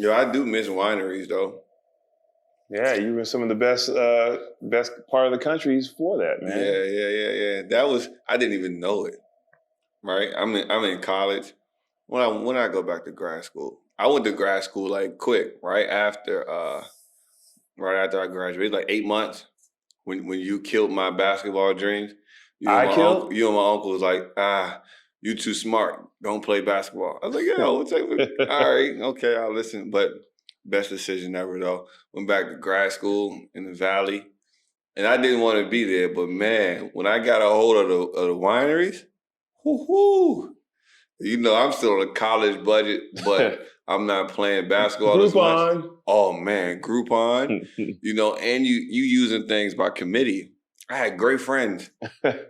Yo, I do miss wineries though. Yeah, you were some of the best part of the countries for that, man. Yeah. That was, I didn't even know it. Right? I'm in college. When I go back to grad school, I went to grad school like quick, right after I graduated, like 8 months. When you killed my basketball dreams, you and my uncle was like, you too smart. Don't play basketball. I was like, yeah, we'll take it. All right, okay, I'll listen. But best decision ever though. Went back to grad school in the Valley. And I didn't want to be there, but man, when I got a hold of the wineries, whoo. You know, I'm still on a college budget, but I'm not playing basketball as much. Oh man, Groupon. You know, and you using things by committee. I had great friends. that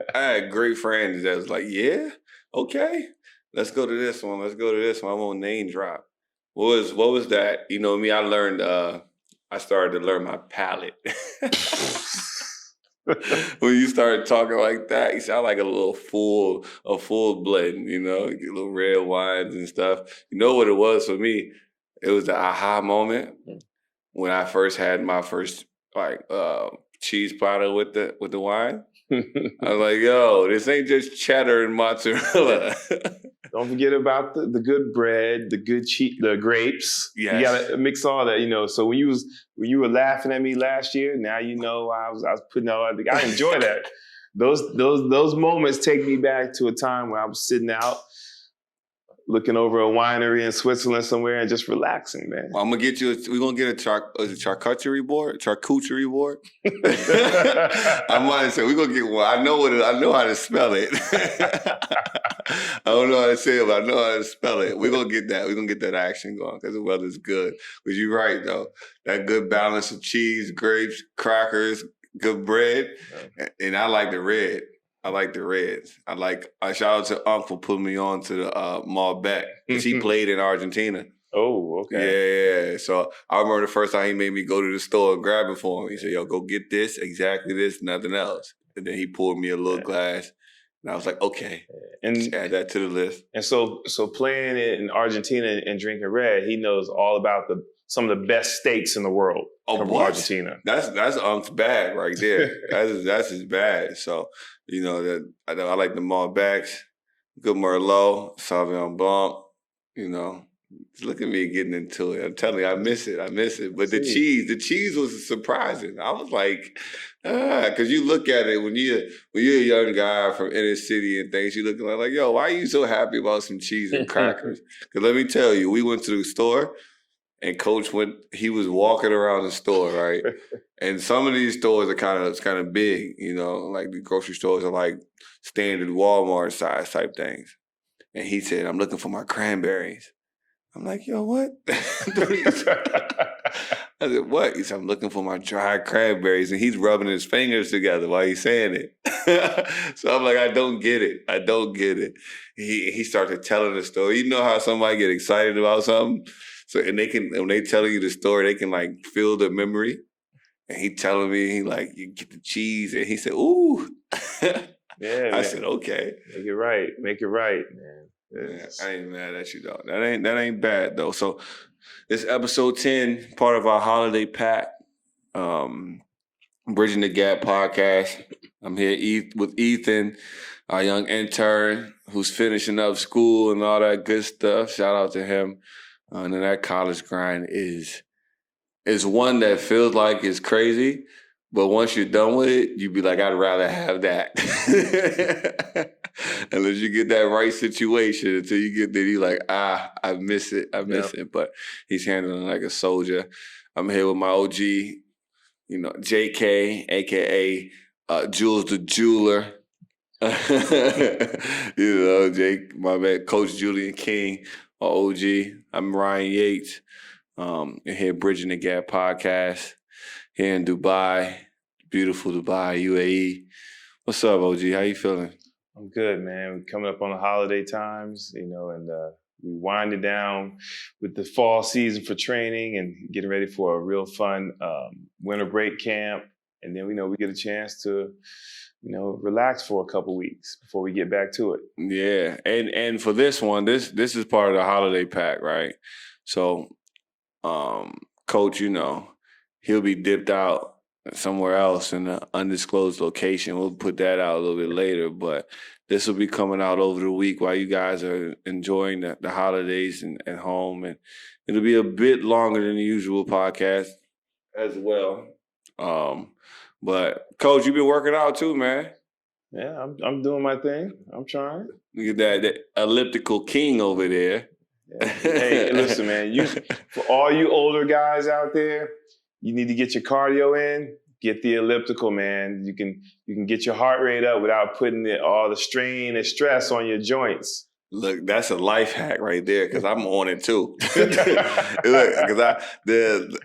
was like, yeah, okay, let's go to this one. I won't name drop. What was that? You know me, I learned I started to learn my palate. When you start talking like that, you sound like a full blend, you know, little red wines and stuff. You know what it was for me? It was the aha moment when I first had my first cheese platter with the wine. I was like, yo, this ain't just cheddar and mozzarella. Don't forget about the good bread, the good the grapes. Yes. You gotta mix all that, you know. So when you were laughing at me last year, now you know I was putting all that. I enjoy that. Those moments take me back to a time where I was sitting out, looking over a winery in Switzerland somewhere and just relaxing, man. Well, we're gonna get a charcuterie board. I might say we're gonna get one. I know how to spell it. I don't know how to say it, but I know how to spell it. We're gonna get that. We're gonna get that action going because the weather's good. But you're right though. That good balance of cheese, grapes, crackers, good bread, and I like the red. I like the Reds. Shout out to Unc for putting me on to the Malbec because he played in Argentina. Oh, okay. Yeah. So I remember the first time he made me go to the store and grab it for him. He said, yo, go get this, exactly this, nothing else. And then he poured me a little glass. And I was like, okay, and add that to the list. And so playing it in Argentina and drinking red, he knows all about some of the best steaks in the world from Argentina. That's Unc's bag right there. that's his bag. So, you know, I like the Malbecs, good Merlot, Sauvignon Blanc, you know. Look at me getting into it. I'm telling you, I miss it. But the cheese was surprising. I was like, because you look at it when you're a young guy from inner city and things, you look like, yo, why are you so happy about some cheese and crackers? Because let me tell you, we went to the store and Coach he was walking around the store, right? And some of these stores are kind of big, you know, like the grocery stores are like standard Walmart size type things. And he said, I'm looking for my cranberries. I'm like, yo, what? I said, what? He said, I'm looking for my dried cranberries. And he's rubbing his fingers together while he's saying it. So I'm like, I don't get it. He started telling the story. You know how somebody get excited about something? So, and when they tell you the story, they can like feel the memory. And he telling me, he like, you get the cheese. And he said, ooh. Yeah, I said, okay. Make it right, man. Yeah, I ain't mad at you though. That ain't bad though. So this episode 10, part of our holiday pack, Bridging the Gap podcast. I'm here with Ethan, our young intern who's finishing up school and all that good stuff. Shout out to him. And then that college grind is one that feels like it's crazy, but once you're done with it, you be like, I'd rather have that. Unless you get that right situation, until you get there, you're like, I miss it. But he's handling like a soldier. I'm here with my OG, you know, JK, aka Jules the Jeweler. You know, my man, Coach Julian King, my OG. I'm Ryan Yates. Here, Bridging the Gap podcast, here in Dubai, beautiful Dubai, UAE. What's up, OG? How you feeling? I'm good, man. We're coming up on the holiday times, you know, and we winding down with the fall season for training and getting ready for a real fun winter break camp. And then we get a chance to, relax for a couple weeks before we get back to it. Yeah, and for this one, this is part of the holiday pack, right? So Coach, he'll be dipped out somewhere else in an undisclosed location. We'll put that out a little bit later, but this will be coming out over the week while you guys are enjoying the holidays at home, and it'll be a bit longer than the usual podcast as well. But Coach, you've been working out too, man. Yeah, I'm doing my thing. I'm trying. Look at that elliptical king over there. Yeah. Hey, listen, man. For all you older guys out there, you need to get your cardio in. Get the elliptical, man. You can get your heart rate up without putting all the strain and stress on your joints. Look, that's a life hack right there because I'm on it too. Look, because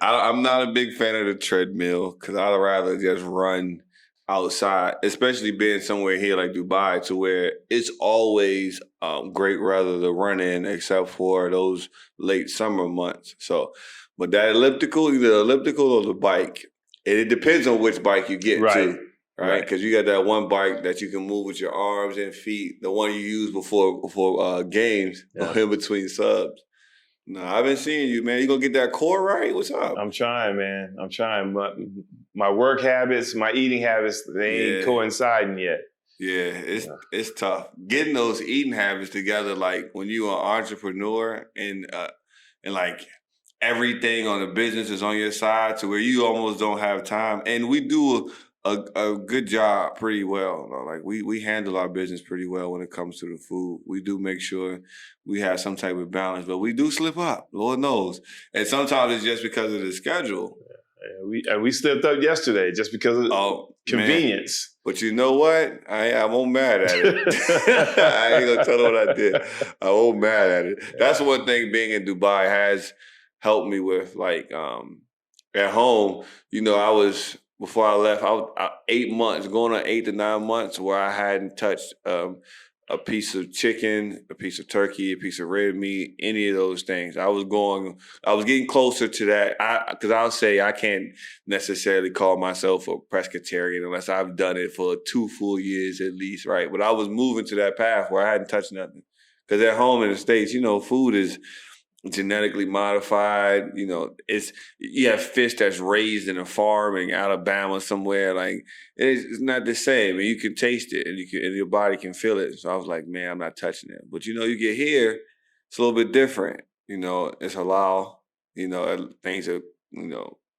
I'm not a big fan of the treadmill because I'd rather just run outside, especially being somewhere here like Dubai, to where it's always great weather to run in, except for those late summer months. So, but that elliptical, either the elliptical or the bike, and it depends on which bike you get too. Right, because you got that one bike that you can move with your arms and feet, the one you use before games, in between subs. No, I've been seeing you, man. You gonna get that core right? What's up? I'm trying, man. I'm trying. But my work habits, my eating habits, they ain't coinciding yet. Yeah, it's tough getting those eating habits together. Like when you're an entrepreneur and like everything on the business is on your side, to where you almost don't have time. And we do a good job pretty well. Like we handle our business pretty well when it comes to the food. We do make sure we have some type of balance, but we do slip up, Lord knows. And sometimes it's just because of the schedule. We slipped up yesterday just because of convenience. Man. But you know what? I won't mad at it. I ain't gonna tell them what I did. I won't mad at it. That's one thing being in Dubai has helped me with. Like at home, before I left, I was 8 months, going on 8 to 9 months, where I hadn't touched a piece of chicken, a piece of turkey, a piece of red meat, any of those things. I was getting closer to that. Because I'll say I can't necessarily call myself a pescatarian unless I've done it for 2 full years at least, right? But I was moving to that path where I hadn't touched nothing. Because at home in the States, food is genetically modified, you have fish that's raised in a farm in Alabama somewhere. Like it's not the same, and you can taste it, and your body can feel it. So I was like, man, I'm not touching it. But you get here, it's a little bit different. It's halal. Things are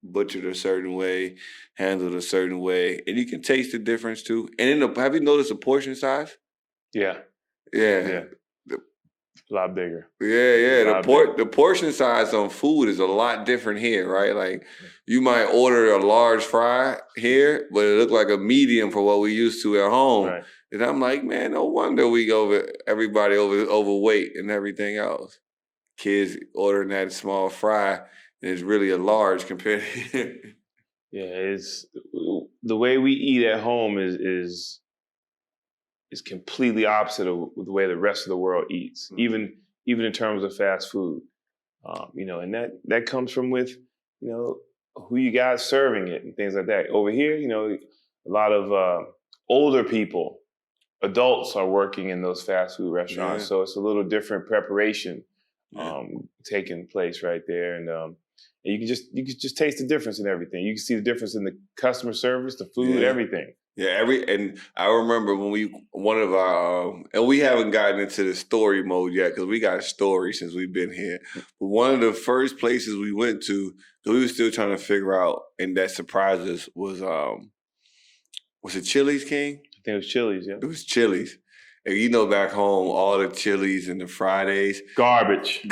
butchered a certain way, handled a certain way, and you can taste the difference too. And have you noticed the portion size? Yeah. A lot bigger. Yeah. The portion size on food is a lot different here, right? Like you might order a large fry here, but it look like a medium for what we used to at home. Right. And I'm like, man, no wonder everybody overweight and everything else. Kids ordering that small fry, and it's really a large compared to Yeah, it's the way we eat at home is completely opposite of the way the rest of the world eats, even in terms of fast food. And that comes from with, who you got serving it and things like that. Over here, a lot of older people, adults are working in those fast food restaurants. Yeah. So it's a little different preparation taking place right there. And you can just taste the difference in everything. You can see the difference in the customer service, the food, everything. Yeah, and I remember when one of our, and we haven't gotten into the story mode yet because we got a story since we've been here. But one of the first places we went to, because we were still trying to figure out, and that surprised us, was it Chili's, King? I think it was Chili's, yeah. It was Chili's. And back home, all the Chili's and the Fridays. Garbage,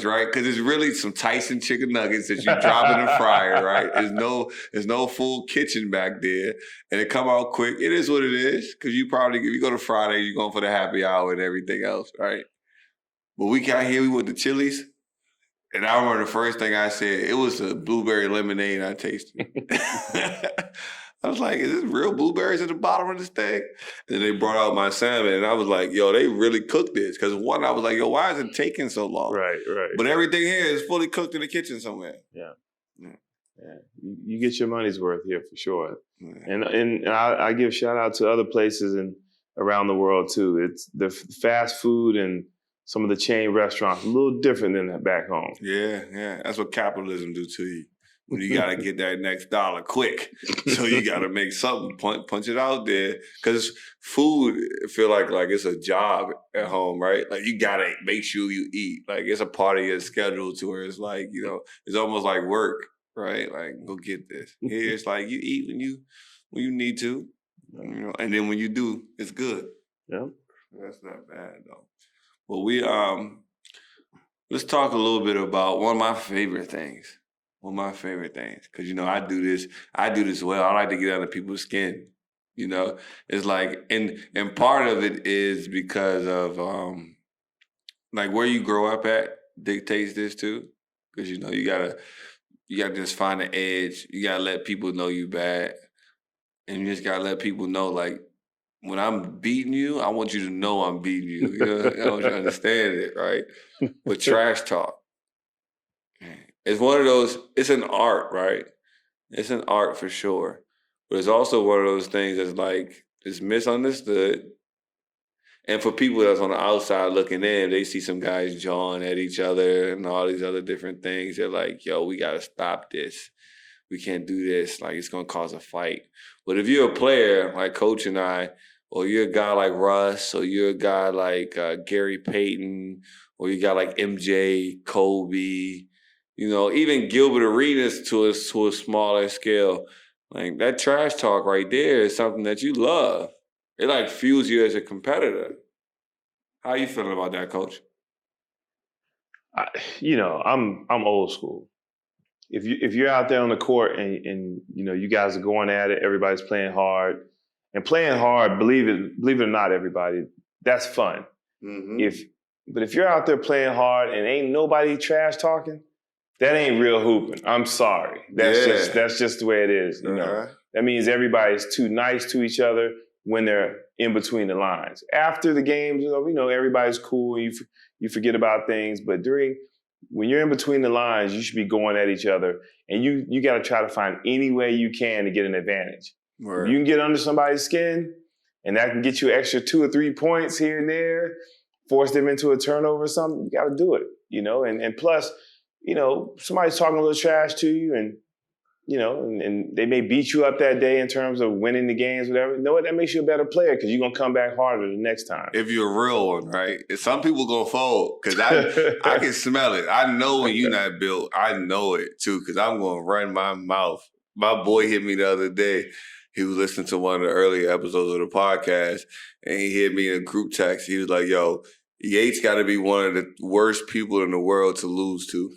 right? Because it's really some Tyson chicken nuggets that you drop in the fryer, right? There's no full kitchen back there. And it come out quick. It is what it is. Because if you go to Fridays, you're going for the happy hour and everything else, right? But we got here, we went to Chili's. And I remember the first thing I said, it was a blueberry lemonade I tasted. I was like, is this real blueberries at the bottom of this thing? And they brought out my salmon, and I was like, yo, they really cooked this. Because one, I was like, yo, why is it taking so long? Right. But everything here is fully cooked in the kitchen somewhere. Yeah. You get your money's worth here for sure. Yeah. And I give shout out to other places around the world too. It's the fast food and some of the chain restaurants, a little different than that back home. Yeah. That's what capitalism do to you. When you got to get that next dollar quick. So you got to make something, punch it out there. Because food, I feel like it's a job at home, right? Like you got to make sure you eat. Like it's a part of your schedule to where it's like, it's almost like work, right? Like go get this. Here it's like you eat when you need to, and then when you do, it's good. Yeah. That's not bad though. Well, let's talk a little bit about one of my favorite things. Because I do this well. I like to get under people's skin. It's like, and part of it is because of like where you grow up at dictates this too. Because you gotta just find an edge. You gotta let people know you bad, and you just gotta let people know like when I'm beating you, I want you to know I'm beating you. I want you to understand it, right? But trash talk. It's one of those, it's an art, right? It's an art for sure. But it's also one of those things that's like, it's misunderstood. And for people that's on the outside looking in, they see some guys jawing at each other and all these other different things. They're like, yo, we got to stop this. We can't do this. Like, it's going to cause a fight. But if you're a player like Coach and I, or you're a guy like Russ, or you're a guy like Gary Payton, or you got like MJ, Kobe, even Gilbert Arenas to a smaller scale, like that trash talk right there is something that you love. It like fuels you as a competitor. How you feeling about that, Coach? I'm old school. If you're out there on the court and you guys are going at it, everybody's playing hard, and playing hard, believe it or not, everybody, that's fun. Mm-hmm. But if you're out there playing hard and ain't nobody trash talking, that ain't real hooping. I'm sorry. That's just the way it is. That means everybody's too nice to each other when they're in between the lines. After the games, everybody's cool and you forget about things. But when you're in between the lines, you should be going at each other, and you got to try to find any way you can to get an advantage. Right. If you can get under somebody's skin, and that can get you an extra 2 or 3 points here and there, force them into a turnover or something, you got to do it. And plus, somebody's talking a little trash to you, and and they may beat you up that day in terms of winning the games, whatever. You know what? That makes you a better player because you're going to come back harder the next time. If you're a real one, right? Some people going to fold because I can smell it. I know when you're not built. I know it, too, because I'm going to run my mouth. My boy hit me the other day. He was listening to one of the earlier episodes of the podcast, and he hit me in a group text. He was like, yo, Yates got to be one of the worst people in the world to lose to.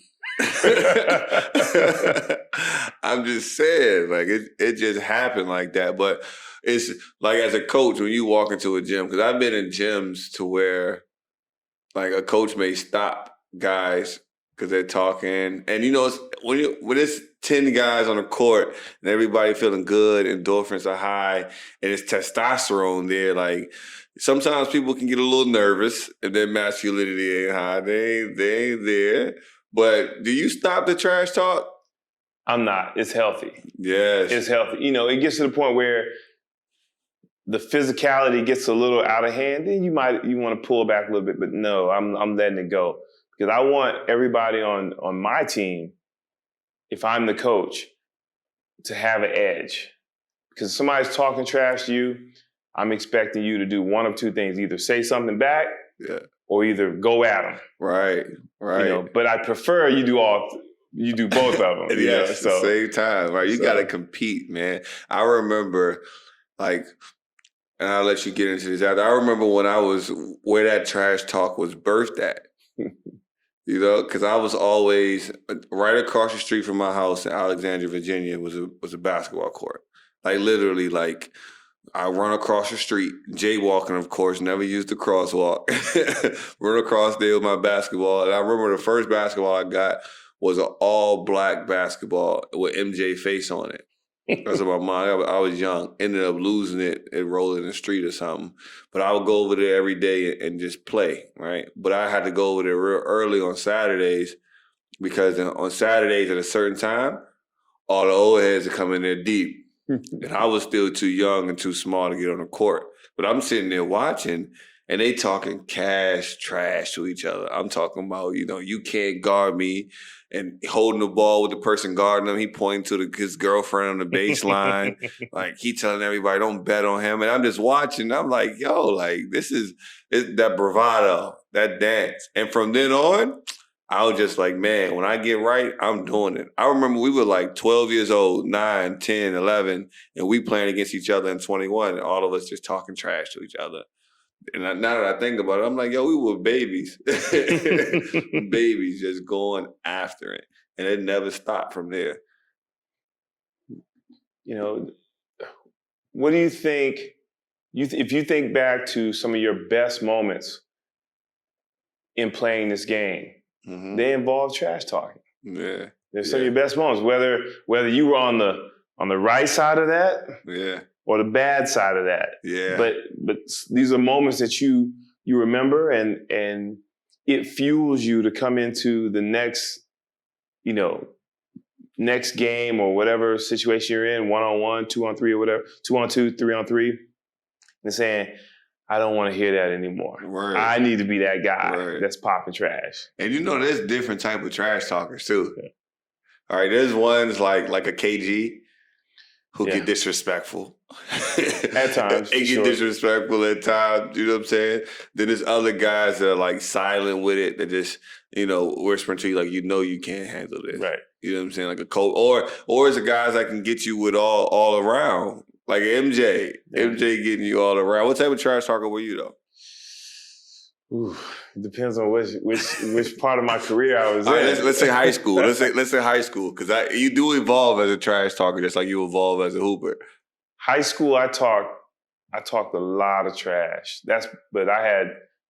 I'm just saying, like it just happened like that. But it's like as a coach, when you walk into a gym, because I've been in gyms to where like a coach may stop guys because they're talking, and it's, when it's 10 guys on the court and everybody feeling good, endorphins are high, and it's testosterone there, like sometimes people can get a little nervous and their masculinity ain't high. They ain't there. But do you stop the trash talk? I'm not. It's healthy. Yes. It's healthy. It gets to the point where the physicality gets a little out of hand. Then you want to pull back a little bit. But no, I'm letting it go. Because I want everybody on my team, if I'm the coach, to have an edge. Because if somebody's talking trash to you, I'm expecting you to do one of two things. Either say something back, or either go at them. Right. But I prefer you do both of them. Yes, at the same time, right? You got to compete, man. I remember, like, and I'll let you get into this after. I remember when I was where that trash talk was birthed at. Because I was always right across the street from my house in Alexandria, Virginia, was a basketball court. Like literally, like I run across the street, jaywalking, of course, never used the crosswalk. Run across there with my basketball. And I remember the first basketball I got was an all-black basketball with MJ face on it. That's what my mom, I was young, ended up losing it and rolling in the street or something. But I would go over there every day and just play, right? But I had to go over there real early on Saturdays because on Saturdays at a certain time, all the old heads are coming there deep. And I was still too young and too small to get on the court. But I'm sitting there watching, and they talking cash trash to each other. I'm talking about, you can't guard me, and holding the ball with the person guarding him. He pointing to his girlfriend on the baseline. Like, he telling everybody, don't bet on him. And I'm just watching. I'm like, yo, like, this is that bravado, that dance. And from then on, I was just like, man, when I get right, I'm doing it. I remember we were like 12 years old, 9, 10, 11, and we playing against each other in 21, and all of us just talking trash to each other. And now that I think about it, I'm like, yo, we were babies. Babies just going after it. And it never stopped from there. What do you think, if you think back to some of your best moments in playing this game, they involve trash talking. Yeah. They're some of your best moments, whether you were on the right side of that, or the bad side of that. Yeah. But these are moments that you remember, and it fuels you to come into the next game or whatever situation you're in, 1-on-1, 2-on-3 or whatever, 2-on-2, 3-on-3, and saying, I don't want to hear that anymore. Word. I need to be that guy that's popping trash. And there's different type of trash talkers too. Yeah. All right, there's ones like a KG who get disrespectful. At times. They get disrespectful at times, you know what I'm saying? Then there's other guys that are like silent with it, that just, whispering to you like, you can't handle this. Right. You know what I'm saying? Like a coach, or it's the guys that can get you with all around. Like MJ. Yeah. MJ getting you all around. What type of trash talker were you though? Ooh, it depends on which part of my career I was in. Right, let's say high school. Let's say high school, because you do evolve as a trash talker, just like you evolve as a hooper. High school, I talked a lot of trash. But I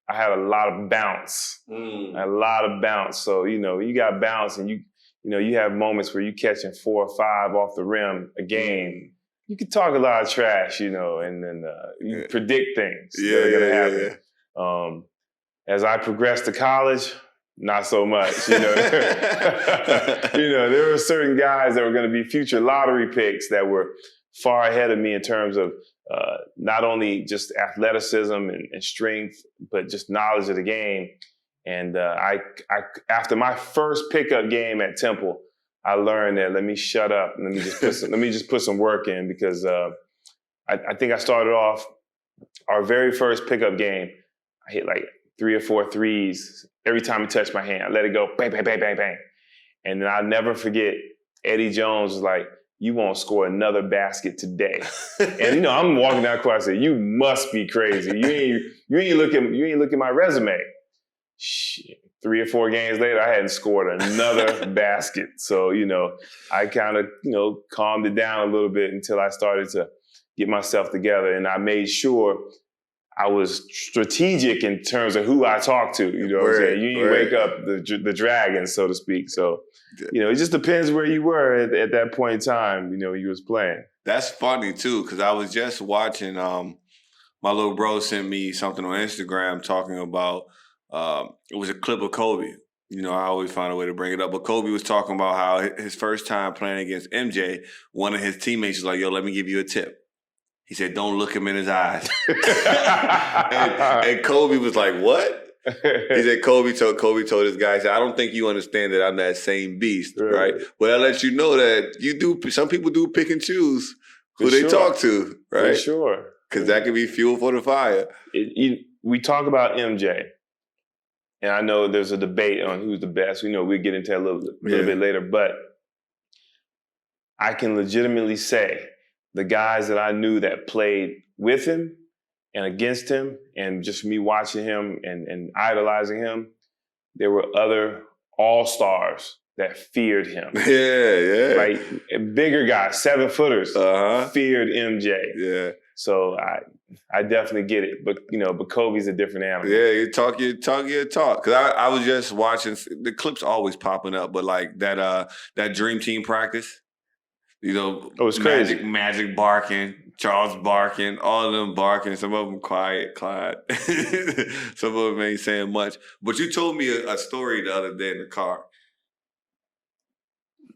had a lot of bounce. A lot of bounce. So you got bounce, and you have moments where you catching 4 or 5 off the rim a game. You can talk a lot of trash, and then you predict things that are going to happen. Yeah. As I progressed to college, not so much. There were certain guys that were going to be future lottery picks that were far ahead of me in terms of not only just athleticism and strength, but just knowledge of the game. And I after my first pickup game at Temple, I learned that let me shut up and let me just put some work in, because I think I started off our very first pickup game. I hit like 3 or 4 threes every time he touched my hand. I let it go, bang, bang, bang, bang, bang. And then I'll never forget, Eddie Jones was like, you won't score another basket today. And I'm walking down the court, I said, you must be crazy. You ain't looking at my resume. Shit. 3 or 4 games later, I hadn't scored another basket. So, I kind of, calmed it down a little bit until I started to get myself together. And I made sure I was strategic in terms of who I talked to. You know what I'm saying? You didn't wake up the dragon, so to speak. So, it just depends where you were at that point in time, you was playing. That's funny, too, because I was just watching, my little bro sent me something on Instagram talking about, it was a clip of Kobe. I always find a way to bring it up. But Kobe was talking about how his first time playing against MJ, one of his teammates was like, yo, let me give you a tip. He said, don't look him in his eyes. and Kobe was like, what? He said, Kobe told his guy, he said, I don't think you understand that I'm that same beast, right? But I let you know that some people do pick and choose who they talk to, right? For sure. Because that could be fuel for the fire. We talk about MJ, and I know there's a debate on who's the best. We'll get into that a little bit later, but I can legitimately say the guys that I knew that played with him and against him, and just me watching him and idolizing him, there were other all-stars that feared him. Yeah. Right? Bigger guys, 7-footers, feared MJ. Yeah. So I definitely get it. But, but Kobe's a different animal. Yeah, you talk. Because I was just watching, the clips always popping up, but like that Dream Team practice, it was crazy. Magic barking, Charles barking, all of them barking. Some of them quiet, Clyde. Some of them ain't saying much. But you told me a story the other day in the car.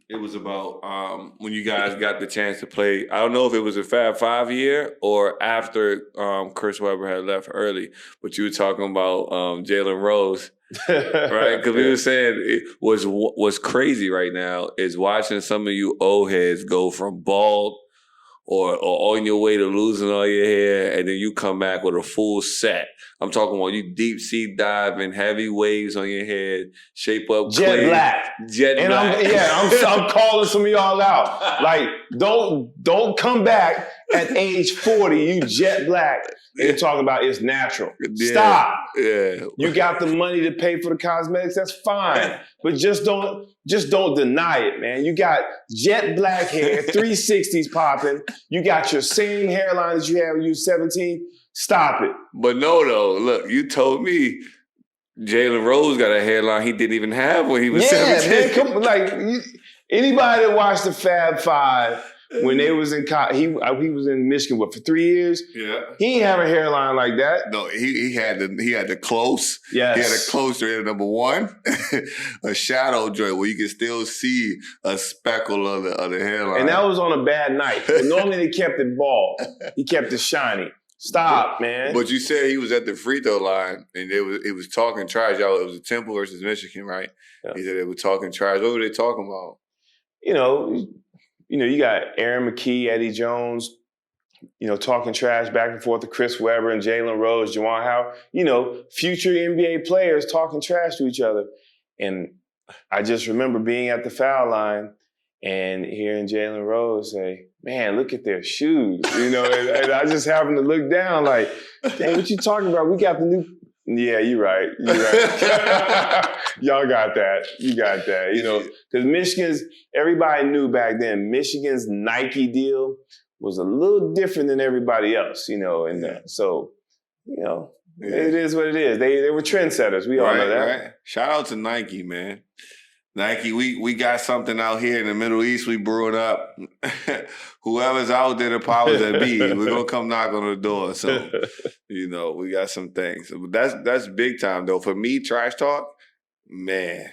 It was about when you guys got the chance to play. I don't know if it was a Fab Five year or after Chris Webber had left early, but you were talking about Jalen Rose, right? Because we were saying what's crazy right now is watching some of you old heads go from bald or on your way to losing all your hair, and then you come back with a full set. I'm talking about you deep sea diving, heavy waves on your head, shape up jet clean. black. Jet and black. I'm calling some of y'all out. Like, don't come back at age 40, you jet black, and you're talking about it's natural. Yeah. Stop. Yeah. You got the money to pay for the cosmetics, that's fine. But just don't deny it, man. You got jet black hair, 360s popping. You got your same hairline that you had when you were 17. Stop it. But no, though. Look, you told me Jalen Rose got a hairline he didn't even have when he was 17. Man, come, like, anybody that watched the Fab Five when they was in college, he was in Michigan, for 3 years? Yeah. He ain't have a hairline like that. No, he had the close. Yes. He had a close right at number one, a shadow joint where you can still see a speckle of the hairline. And that was on a bad night. But normally they kept it bald. He kept it shiny. Stop, man. But you said he was at the free throw line and it was talking trash. Y'all, it was a Temple versus Michigan, right? Yeah. He said they were talking trash. What were they talking about? You know, you got Aaron McKee, Eddie Jones, talking trash back and forth to Chris Webber and Jalen Rose, Juwan Howard, future NBA players talking trash to each other. And I just remember being at the foul line and hearing Jalen Rose say, man, look at their shoes, and I just happened to look down like, dang, what you talking about? We got the new, yeah, you're right. Y'all got that. You got that, because everybody knew back then, Michigan's Nike deal was a little different than everybody else, so, it is what it is. They were trendsetters. We all know that. Right. Shout out to Nike, man. Nike, we got something out here in the Middle East we brewing up. Whoever's out there, the powers that be, we're going to come knock on the door. So, we got some things. That's big time, though. For me, trash talk, man.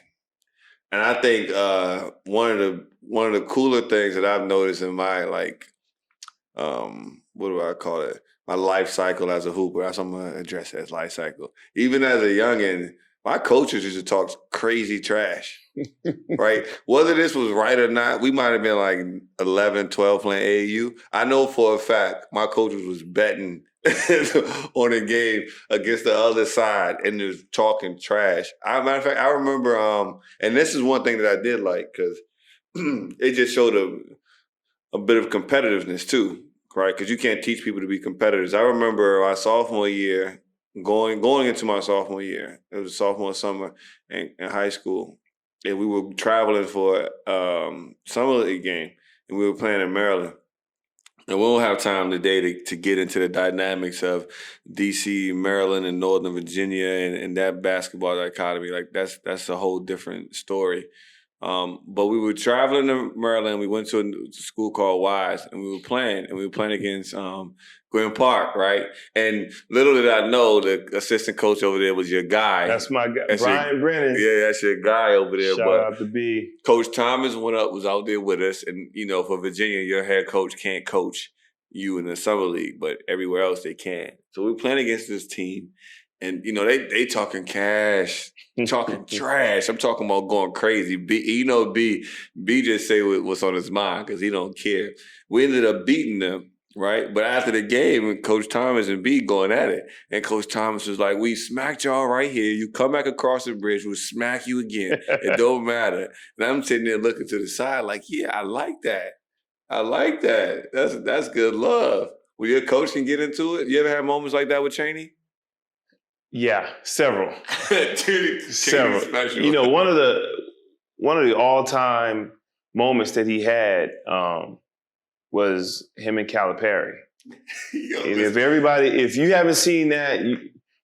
And I think one of the cooler things that I've noticed in my, what do I call it? My life cycle as a hooper. That's what I'm going to address as life cycle. Even as a youngin', my coaches used to talk crazy trash, right? Whether this was right or not, we might have been like 11, 12 playing AAU. I know for a fact my coaches was betting on a game against the other side and just talking trash. Matter of fact, I remember, and this is one thing that I did like because it just showed a bit of competitiveness too, right? Because you can't teach people to be competitors. I remember my sophomore year, going into my sophomore year, it was sophomore summer in high school, and we were traveling for summer league game, and we were playing in Maryland. And we don't have time today to get into the dynamics of D.C., Maryland, and Northern Virginia and that basketball dichotomy. Like that's a whole different story. But we were traveling to Maryland. We went to a school called Wise, and we were playing against Gwynn Park, right? And little did I know the assistant coach over there was your guy. That's my guy, Brian Brennan. Yeah, that's your guy over there. Shout out to B. Coach Thomas was out there with us, and for Virginia, your head coach can't coach you in the summer league, but everywhere else they can. So we were playing against this team. And, they talking cash, talking trash. I'm talking about going crazy. B just say what's on his mind because he don't care. We ended up beating them, right? But after the game, Coach Thomas and B going at it. And Coach Thomas was like, we smacked y'all right here. You come back across the bridge, we'll smack you again. It don't matter. And I'm sitting there looking to the side like, yeah, I like that. That's good love. When your coach can get into it, you ever have moments like that with Chaney? Yeah, several. Several. Special. One of the all-time moments that he had was him and Calipari. If you haven't seen that,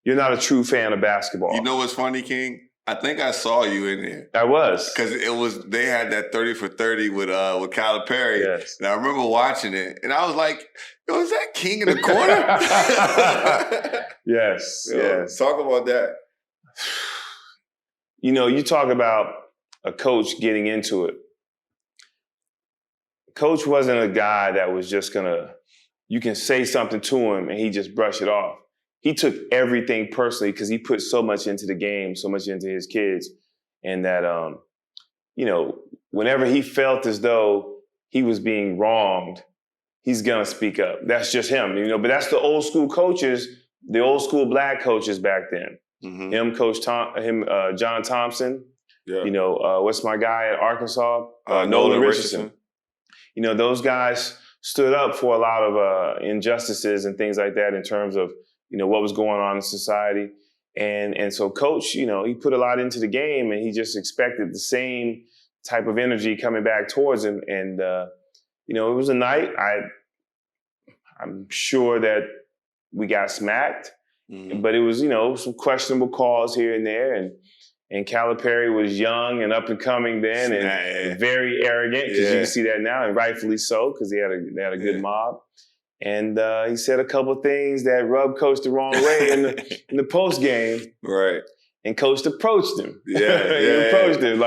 you're not a true fan of basketball. You know what's funny, King? I think I saw you in there. I was. Because they had that 30 for 30 with Calipari. Yes. And I remember watching it. And I was like, yo, is that King in the corner? Yes. Talk about that. You talk about a coach getting into it. Coach wasn't a guy that was just you can say something to him and he just brush it off. He took everything personally because he put so much into the game, so much into his kids. And that, whenever he felt as though he was being wronged, he's going to speak up. That's just him, but that's the old school coaches, the old school black coaches back then. Mm-hmm. John Thompson, what's my guy at Arkansas? Nolan Richardson. Those guys stood up for a lot of injustices and things like that in terms of, what was going on in society. And so Coach, he put a lot into the game and he just expected the same type of energy coming back towards him. And, it was a night. I'm sure that we got smacked, but it was, some questionable calls here and there. And Calipari was young and up and coming then and very arrogant, because you can see that now, and rightfully so, because they had a good mob. And he said a couple of things that rubbed Coach the wrong way in the post game. Right. And Coach approached him. Approached him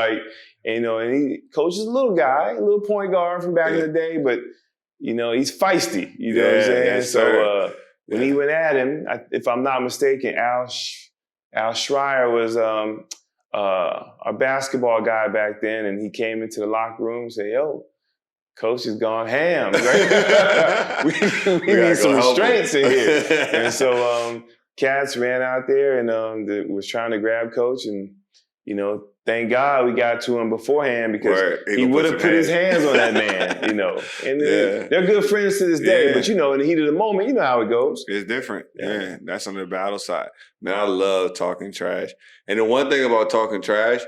Coach is a little guy, a little point guard from back in the day, but he's feisty. You know what I'm saying? Yes, so when he went at him, if I'm not mistaken, Al Schreier was our basketball guy back then, and he came into the locker room and said, "Yo, Coach has gone ham. Right? we need some restraints in here." And so cats ran out there and was trying to grab Coach, and thank God we got to him beforehand, because he would have put his hands on that man. And they're good friends to this day. But in the heat of the moment, you know how it goes. It's different. Yeah, that's on the battle side. Man, I love talking trash. And the one thing about talking trash,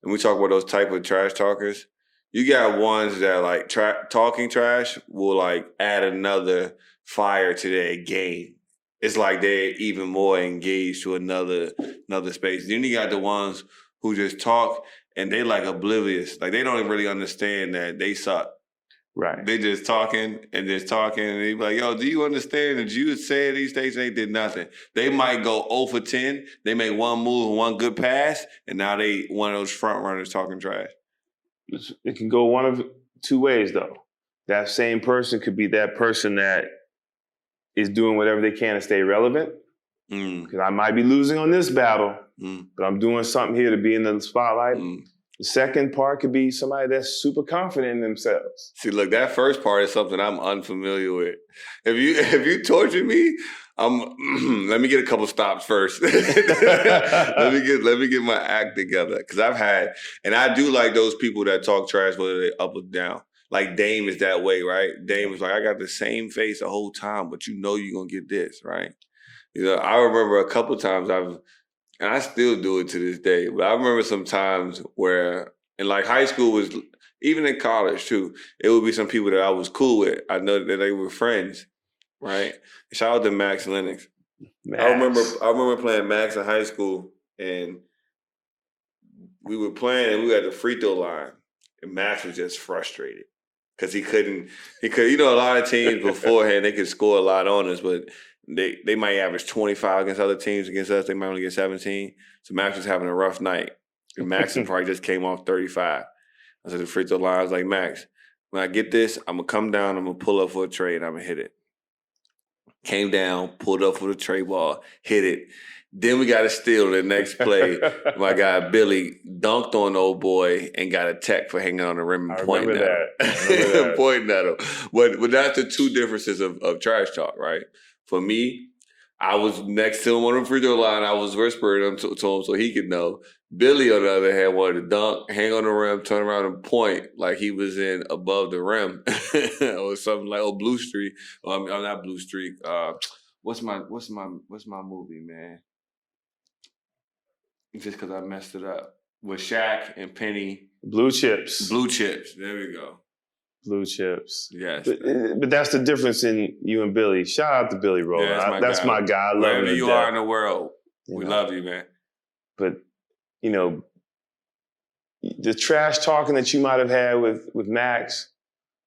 and we talk about those type of trash talkers, you got ones that talking trash will add another fire to their game. It's like they're even more engaged to another space. Then you got the ones who just talk and they oblivious. They don't really understand that they suck. Right. They just talking and they be like, "Yo, do you understand that you said these things and they did nothing?" They might go 0 for 10. They make one move and one good pass, and now they one of those front runners talking trash. It can go one of two ways, though. That same person could be that person that is doing whatever they can to stay relevant. Because I might be losing on this battle, but I'm doing something here to be in the spotlight. The second part could be somebody that's super confident in themselves. See, look, that first part is something I'm unfamiliar with. If you torture me, let me get a couple stops first. let me get my act together, because I've had, and I do like those people that talk trash whether they're up or down. Like Dame is that way, right? Dame is like, I got the same face the whole time, but you're gonna get this, right? I remember a couple times and I still do it to this day, but I remember some times where in high school was, even in college too, it would be some people that I was cool with. I know that they were friends, right? Shout out to Max Lennox. I remember playing Max in high school, and we were playing and we were at the free throw line, and Max was just frustrated because he could, a lot of teams beforehand, they could score a lot on us, but they might average 25 against other teams. Against us, they might only get 17. So Max was having a rough night. And Max probably just came off 35. I said the free throw line, I was like, "Max, when I get this, I'm going to come down, I'm going to pull up for a tray, and I'm going to hit it." Came down, pulled up for the tray ball, hit it. Then we got a steal the next play. My guy Billy dunked on the old boy and got a tech for hanging on the rim and pointing at him. Pointing at him. But that's the two differences of trash talk, right? For me, I was next to him on the free throw line. I was whispering to him so he could know. Billy, on the other hand, wanted to dunk, hang on the rim, turn around and point like he was in above the rim or something Blue Streak. I'm not Blue Streak. What's my movie, man? Just because I messed it up with Shaq and Penny. Blue Chips. Blue Chips. There we go. Blue Chips. Yes. But that's the difference in you and Billy. Shout out to Billy Rowland. Yeah, that's my guy. I love him. Wherever you are in the world, we love you, man. But, the trash talking that you might have had with Max,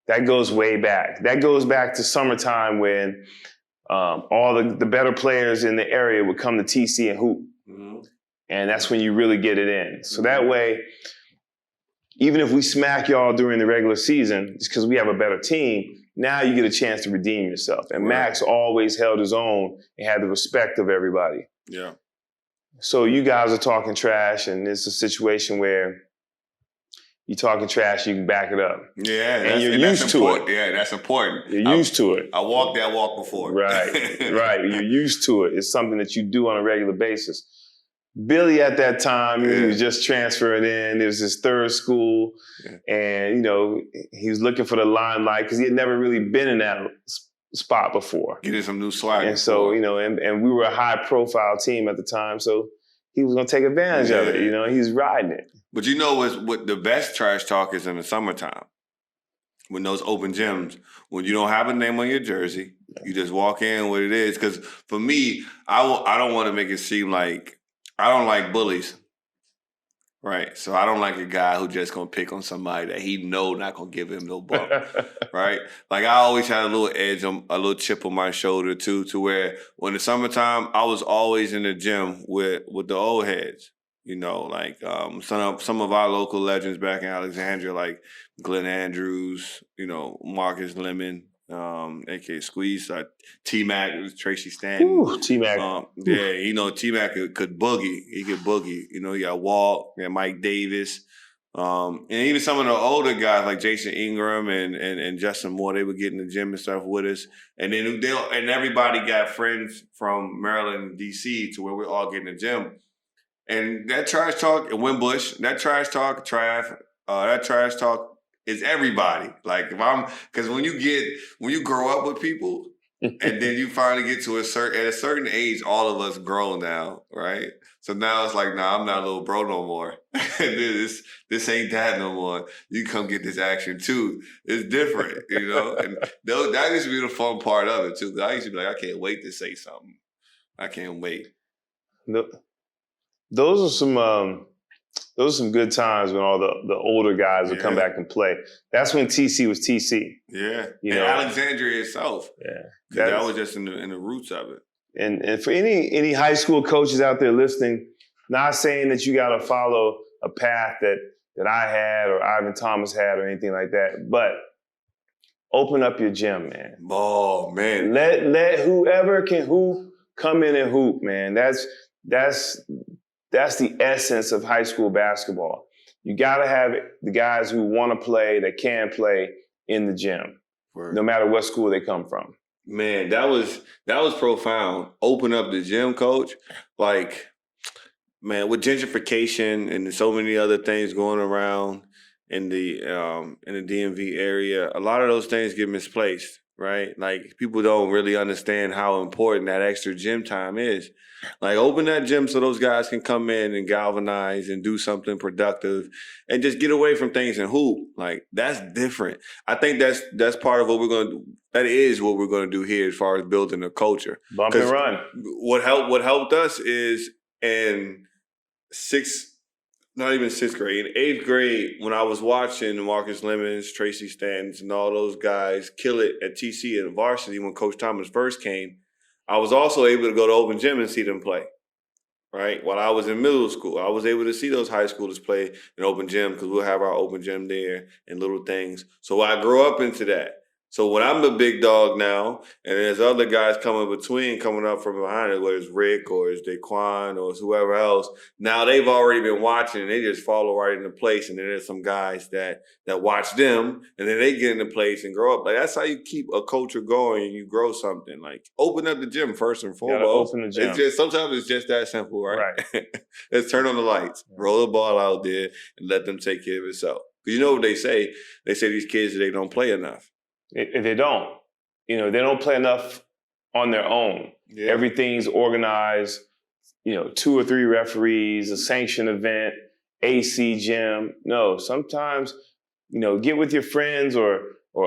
that goes way back. That goes back to summertime when all the better players in the area would come to TC and hoop. Mm-hmm. And that's when you really get it in. So that way, even if we smack y'all during the regular season, just because we have a better team, now you get a chance to redeem yourself. And Max always held his own and had the respect of everybody. Yeah. So you guys are talking trash, and it's a situation where you're talking trash, you can back it up. Yeah, and you're used to it. Yeah, that's important. You're used to it. I walked that walk before. Right, right. You're used to it. It's something that you do on a regular basis. Billy at that time, he was just transferring in. It was his third school. And, he was looking for the limelight because he had never really been in that spot before. Getting some new swag. And so, and we were a high-profile team at the time, so he was going to take advantage of it. He was riding it. But what the best trash talk is in the summertime, when those open gyms, when you don't have a name on your jersey, you just walk in what it is. Because for me, I don't want to make it seem like I don't like bullies, right? So I don't like a guy who just gonna pick on somebody that he know not gonna give him no bump, right? Like I always had a little edge, a little chip on my shoulder too, to where when the summertime, I was always in the gym with the old heads. Like some of our local legends back in Alexandria, like Glenn Andrews, Marcus Lemon, a.k.a. Squeeze, T-Mac, Tracy Stanton. Ooh, T-Mac. T-Mac could boogie. He could boogie. You got Walt, you got Mike Davis. And even some of the older guys like Jason Ingram and Justin Moore, they would get in the gym and stuff with us. And then and everybody got friends from Maryland and D.C. to where we all get in the gym. And that trash talk in Wimbush, that trash talk is everybody. Like because when you grow up with people and then you finally get to at a certain age, all of us grown now, right? So now it's like, nah, I'm not a little bro no more. this ain't that no more. You come get this action too. It's different, And that used to be the fun part of it too. I used to be like, I can't wait to say something. I can't wait. No. Those are some good times when all the older guys would come back and play. That's when TC was TC. Yeah, and Alexandria itself. Yeah, that was just in the roots of it. And for any high school coaches out there listening, not saying that you got to follow a path that I had or Ivan Thomas had or anything like that, but open up your gym, man. Oh man, let whoever can hoop come in and hoop, man. That's the essence of high school basketball. You got to have the guys who want to play, that can play in the gym, no matter what school they come from. Man, that was profound. Open up the gym, coach. Like, man, with gentrification and so many other things going around in the DMV area, a lot of those things get misplaced, right? Like, people don't really understand how important that extra gym time is. Like, open that gym so those guys can come in and galvanize and do something productive and just get away from things and hoop. Like, that's different. I think that's part of that is what we're going to do here as far as building a culture. Bump and run. What helped us is in not even sixth grade, in eighth grade, when I was watching Marcus Lemons, Tracy Stantons, and all those guys kill it at TC and varsity when Coach Thomas first came, I was also able to go to open gym and see them play, right? While I was in middle school, I was able to see those high schoolers play in open gym because we'll have our open gym there and little things. So I grew up into that. So when I'm the big dog now, and there's other guys coming up from behind it, whether it's Rick or it's Daquan or it's whoever else, now they've already been watching and they just follow right into place. And then there's some guys that watch them and then they get into place and grow up. Like, that's how you keep a culture going and you grow something. Like, open up the gym first and foremost. Open the gym. Sometimes it's just that simple, right? Let's turn on the lights, roll the ball out there and let them take care of itself. Because you know what they say? They say these kids, they don't play enough. If they don't, they don't play enough on their own. Yeah. Everything's organized, 2 or 3 referees, a sanctioned event, AC gym. No, sometimes, get with your friends or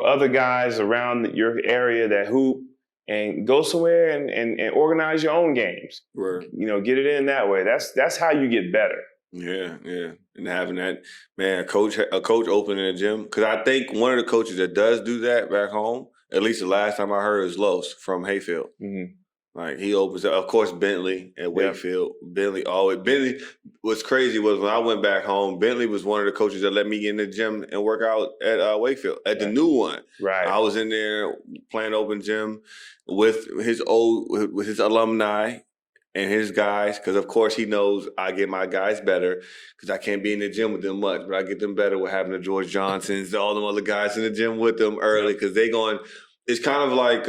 other guys around your area that hoop and go somewhere and organize your own games. Right. Get it in that way. That's how you get better. Yeah. And having that, man, a coach opening a gym. Because I think one of the coaches that does do that back home, at least the last time I heard, is Los from Hayfield. Mm-hmm. Like, he opens up, of course, Bentley at Wakefield. Bentley what's crazy was when I went back home, Bentley was one of the coaches that let me get in the gym and work out at Wakefield, at the new one. Right. I was in there playing open gym with his alumni and his guys, because of course he knows I get my guys better because I can't be in the gym with them much, but I get them better with having the George Johnsons, all them other guys in the gym with them early, because they going. It's kind of like,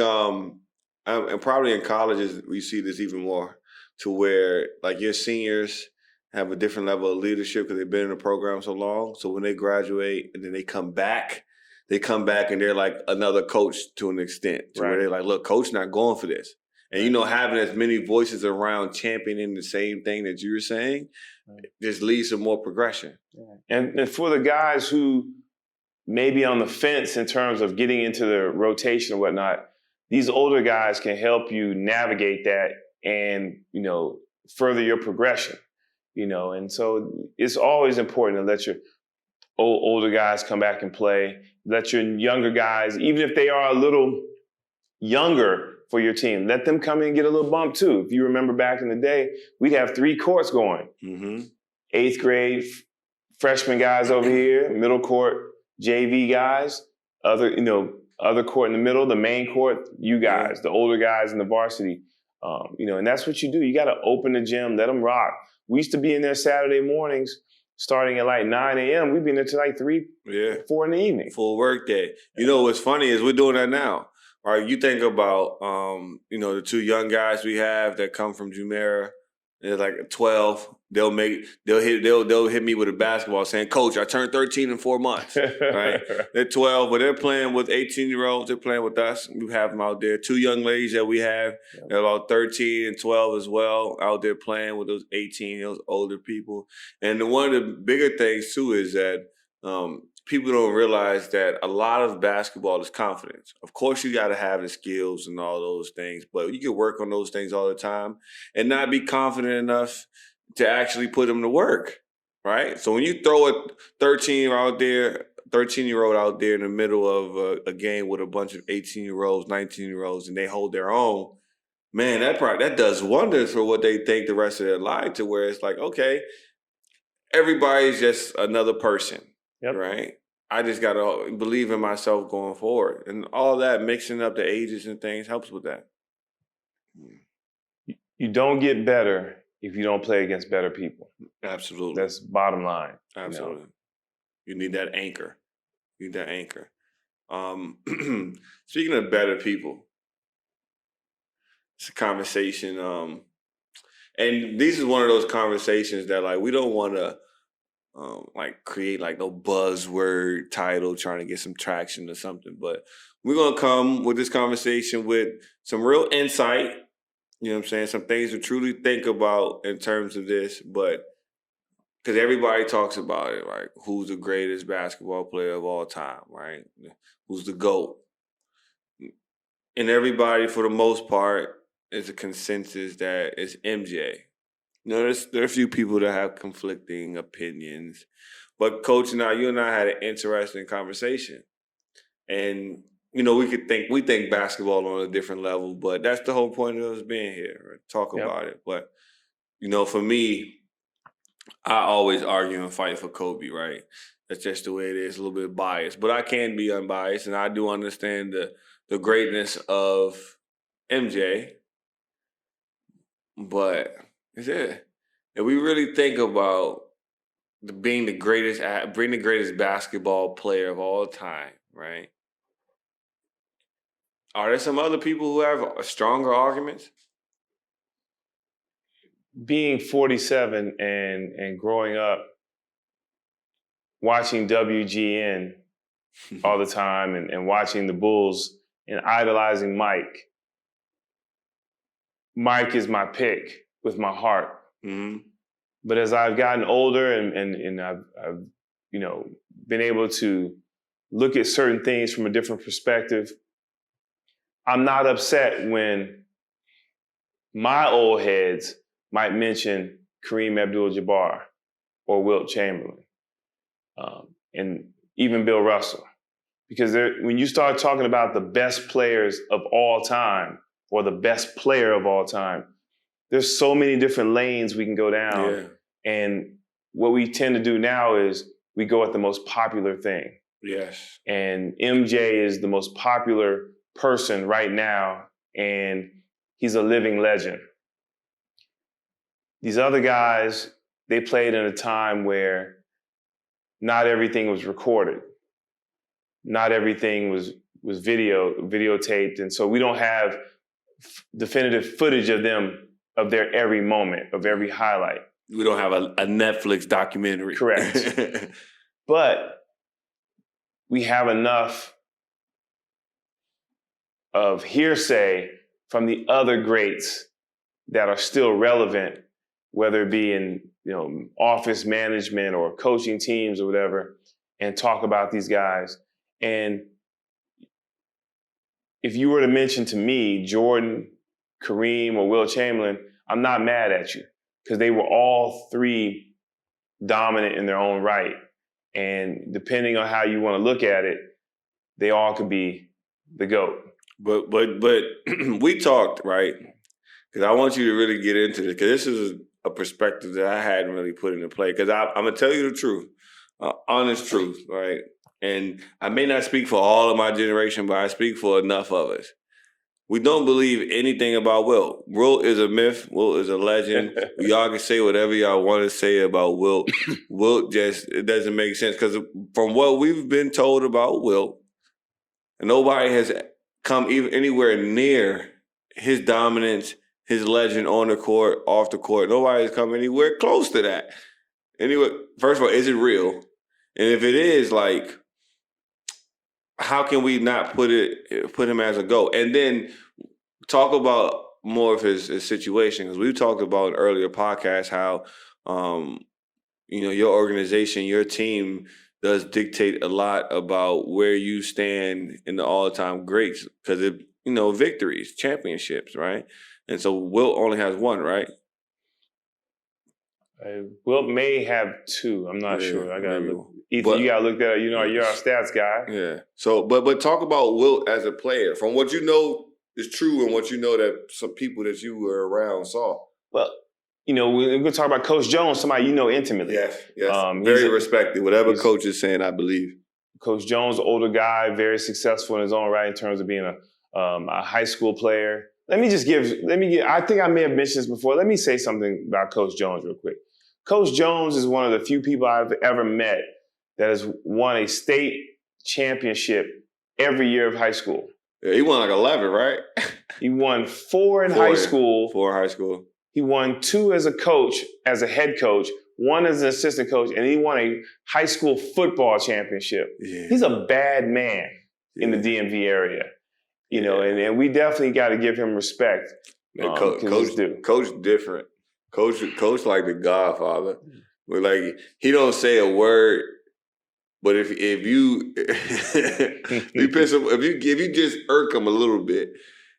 and probably in colleges we see this even more, to where like your seniors have a different level of leadership because they've been in the program so long. So when they graduate and then they come back and they're like another coach to an extent, to where they're like, look, coach not going for this. And, you know, having as many voices around championing the same thing that you were saying just leads to more progression. And for the guys who may be on the fence in terms of getting into the rotation or whatnot, these older guys can help you navigate that and, you know, further your progression, you know. And so it's always important to let your older guys come back and play. Let your younger guys, even if they are a little younger for your team, let them come in and get a little bump too. If you remember back in the day, we'd have 3 courts going. Mm-hmm. 8th grade, freshman guys over here, middle court, JV guys, other court in the middle, the main court, you guys, the older guys in the varsity. You know, and that's what you do. You got to open the gym, let them rock. We used to be in there Saturday mornings, starting at like 9 a.m. We'd be in there till like 3, 4 in the evening. Full work day. You know what's funny is we're doing that now. All right, you think about, you know, the 2 young guys we have that come from Jumeirah. They're like 12. They'll hit me with a basketball saying, "Coach, I turned 13 in 4 months." Right? They're 12, but they're playing with 18-year-olds. They're playing with us. We have them out there. 2 young ladies that we have, they're about 13 and 12 as well, out there playing with those 18, those older people. And one of the bigger things too is that people don't realize that a lot of basketball is confidence. Of course, you got to have the skills and all those things, but you can work on those things all the time and not be confident enough to actually put them to work, right? So when you throw a 13-year-old out there in the middle of a game with a bunch of 18-year-olds, 19-year-olds, and they hold their own, man, that does wonders for what they think the rest of their life, to where it's like, okay, everybody's just another person, right? I just got to believe in myself going forward. And all that, mixing up the ages and things, helps with that. You don't get better if you don't play against better people. Absolutely. That's bottom line. Absolutely. You need that anchor. Speaking of better people, it's a conversation. And this is one of those conversations that, like, we don't want to like create like no buzzword title trying to get some traction or something, but we're going to come with this conversation with some real insight, you know what I'm saying, some things to truly think about in terms of this, but because everybody talks about it, like who's the greatest basketball player of all time, right? Who's the GOAT? And everybody, for the most part, is a consensus that it's MJ. You know, there are a few people that have conflicting opinions. But Coach, now you and I had an interesting conversation. And, you know, we think basketball on a different level, but that's the whole point of us being here, right? Talk about it. But, you know, for me, I always argue and fight for Kobe, right? That's just the way it is, a little bit biased. But I can be unbiased, and I do understand the greatness of MJ. But if we really think about being the greatest basketball player of all time, right? Are there some other people who have stronger arguments? Being 47 and growing up watching WGN all the time and watching the Bulls and idolizing Mike. Mike is my pick with my heart. Mm-hmm. But as I've gotten older and I've you know, been able to look at certain things from a different perspective, I'm not upset when my old heads might mention Kareem Abdul-Jabbar or Wilt Chamberlain, and even Bill Russell. Because when you start talking about the best players of all time or the best player of all time, there's so many different lanes we can go down And what we tend to do now is we go at the most popular thing. Yes. And MJ is the most popular person right now, and he's a living legend. These other guys, they played in a time where not everything was recorded. Not everything was videotaped. And so we don't have definitive footage of them, of their every moment, of every highlight. We don't have a Netflix documentary. Correct. But we have enough of hearsay from the other greats that are still relevant, whether it be in office management or coaching teams or whatever, and talk about these guys. And if you were to mention to me Jordan, Kareem, or Will Chamberlain, I'm not mad at you, because they were all three dominant in their own right. And depending on how you want to look at it, they all could be the GOAT. But we talked, right? Because I want you to really get into this, because this is a perspective that I hadn't really put into play. Because I'm going to tell you the truth, honest truth, right? And I may not speak for all of my generation, but I speak for enough of us. We don't believe anything about Wilt. Wilt is a myth. Wilt is a legend. Y'all can say whatever y'all want to say about Wilt. Wilt it doesn't make sense, because from what we've been told about Wilt, nobody has come even anywhere near his dominance, his legend on the court, off the court. Nobody has come anywhere close to that. Anyway, first of all, is it real? And if it is, like, how can we not put him as a GOAT? And then talk about more of his situation, because we talked about in earlier podcasts how your organization, your team does dictate a lot about where you stand in the all-time greats, because it victories, championships, right? And so Wilt only has one, right? Wilt may have two. I'm not sure. I gotta look. Ethan, you gotta look that up. You're our stats guy. Yeah. So, but talk about Wilt as a player, from what you know is true and what you know that some people that you were around saw. Well, we're going to talk about Coach Jones, somebody intimately. Yes. Very respected. Whatever Coach is saying, I believe. Coach Jones, older guy, very successful in his own right in terms of being a high school player. I think I may have mentioned this before. Let me say something about Coach Jones real quick. Coach Jones is one of the few people I've ever met that has won a state championship every year of high school. Yeah, he won like 11, right? He won 4 in high school. 4 in high school. He won 2 as a coach, as a head coach, 1 as an assistant coach, and he won a high school football championship. Yeah. He's a bad man in the DMV area, and we definitely got to give him respect. Coach different. Coach like the Godfather. We're like, he don't say a word, but if you if you just irk him a little bit,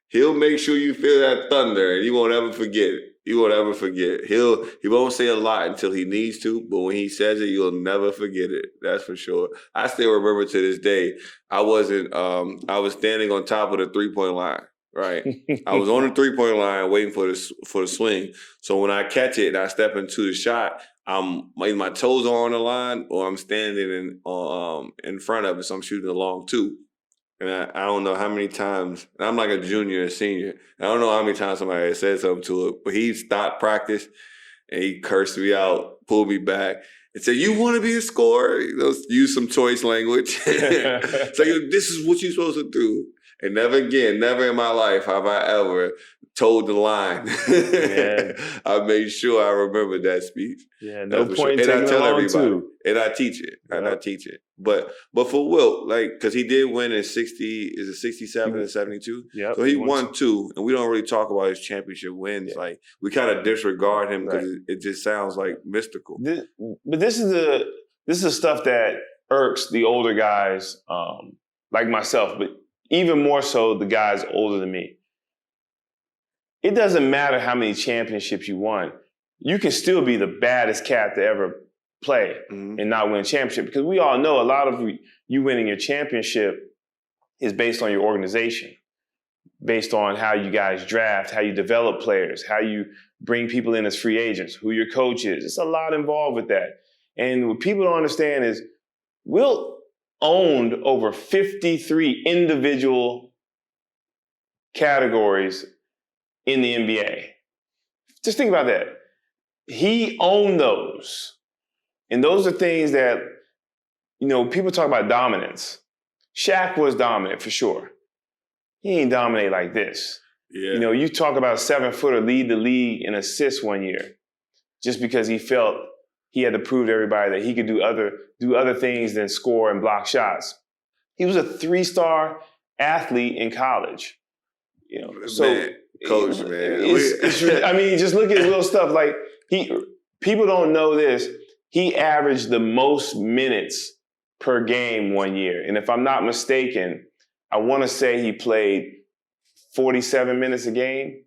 he'll make sure you feel that thunder, and you won't ever forget it. He won't say a lot until he needs to, but when he says it, you'll never forget it. That's for sure. I still remember to this day, I was standing on top of the 3-point line. Right. I was on the 3-point line waiting for the swing. So when I catch it and I step into the shot, my toes are on the line, or I'm standing in front of it. So I'm shooting a long 2. And I don't know how many times, and I'm like a junior and senior. I don't know how many times somebody had said something to it, but he stopped practice and he cursed me out, pulled me back, and said, "You want to be a scorer?" Use some choice language. So this is what you're supposed to do. And never in my life have I ever told the line. Yeah. I made sure I remembered that speech. Yeah, no point in taking it along too. And I teach it. Yep. And I teach it. But for Wilt, because he did win in 67 and 72? Yeah. So he won 2, and we don't really talk about his championship wins. Yeah. We kind of disregard him because it just sounds like mystical. But this is the stuff that irks the older guys like myself, but even more so the guys older than me. It doesn't matter how many championships you won. You can still be the baddest cat to ever play and not win a championship, because we all know a lot of you winning your championship is based on your organization. based on how you guys draft, how you develop players, how you bring people in as free agents, who your coach is. It's a lot involved with that. And what people don't understand is Wilt owned over 53 individual categories in the NBA. Just think about that. He owned those. And those are things that, people talk about dominance. Shaq was dominant for sure. He ain't dominate like this. Yeah. You talk about a 7-footer lead the league in assists one year just because he felt he had to prove to everybody that he could do other things than score and block shots. He was a 3-star athlete in college. Coach, man. Just look at Will's stuff. Like people don't know this. He averaged the most minutes per game one year. And if I'm not mistaken, I want to say he played 47 minutes a game.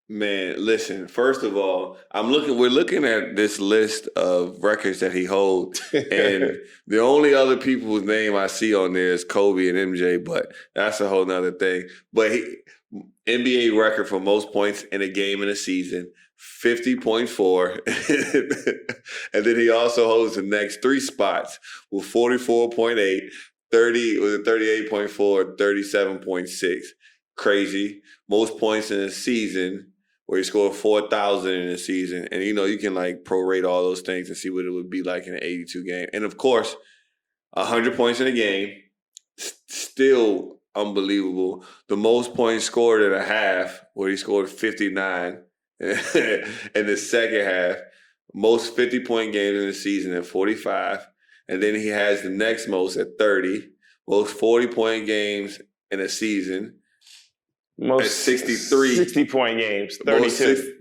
Man, listen, first of all, we're looking at this list of records that he holds, and the only other people whose name I see on there is Kobe and MJ, but that's a whole nother thing. But NBA record for most points in a game in a season, 50.4. And then he also holds the next 3 spots with 44.8, 38.4, 37.6. Crazy. Most points in a season, where he scored 4,000 in a season. And, you can prorate all those things and see what it would be like in an 82 game. And of course, 100 points in a game, still unbelievable. The most points scored in a half, where he scored 59 in the second half. Most 50-point games in the season at 45. And then he has the next most at 30. Most 40-point games in a season. Most 63 60-point games, 32.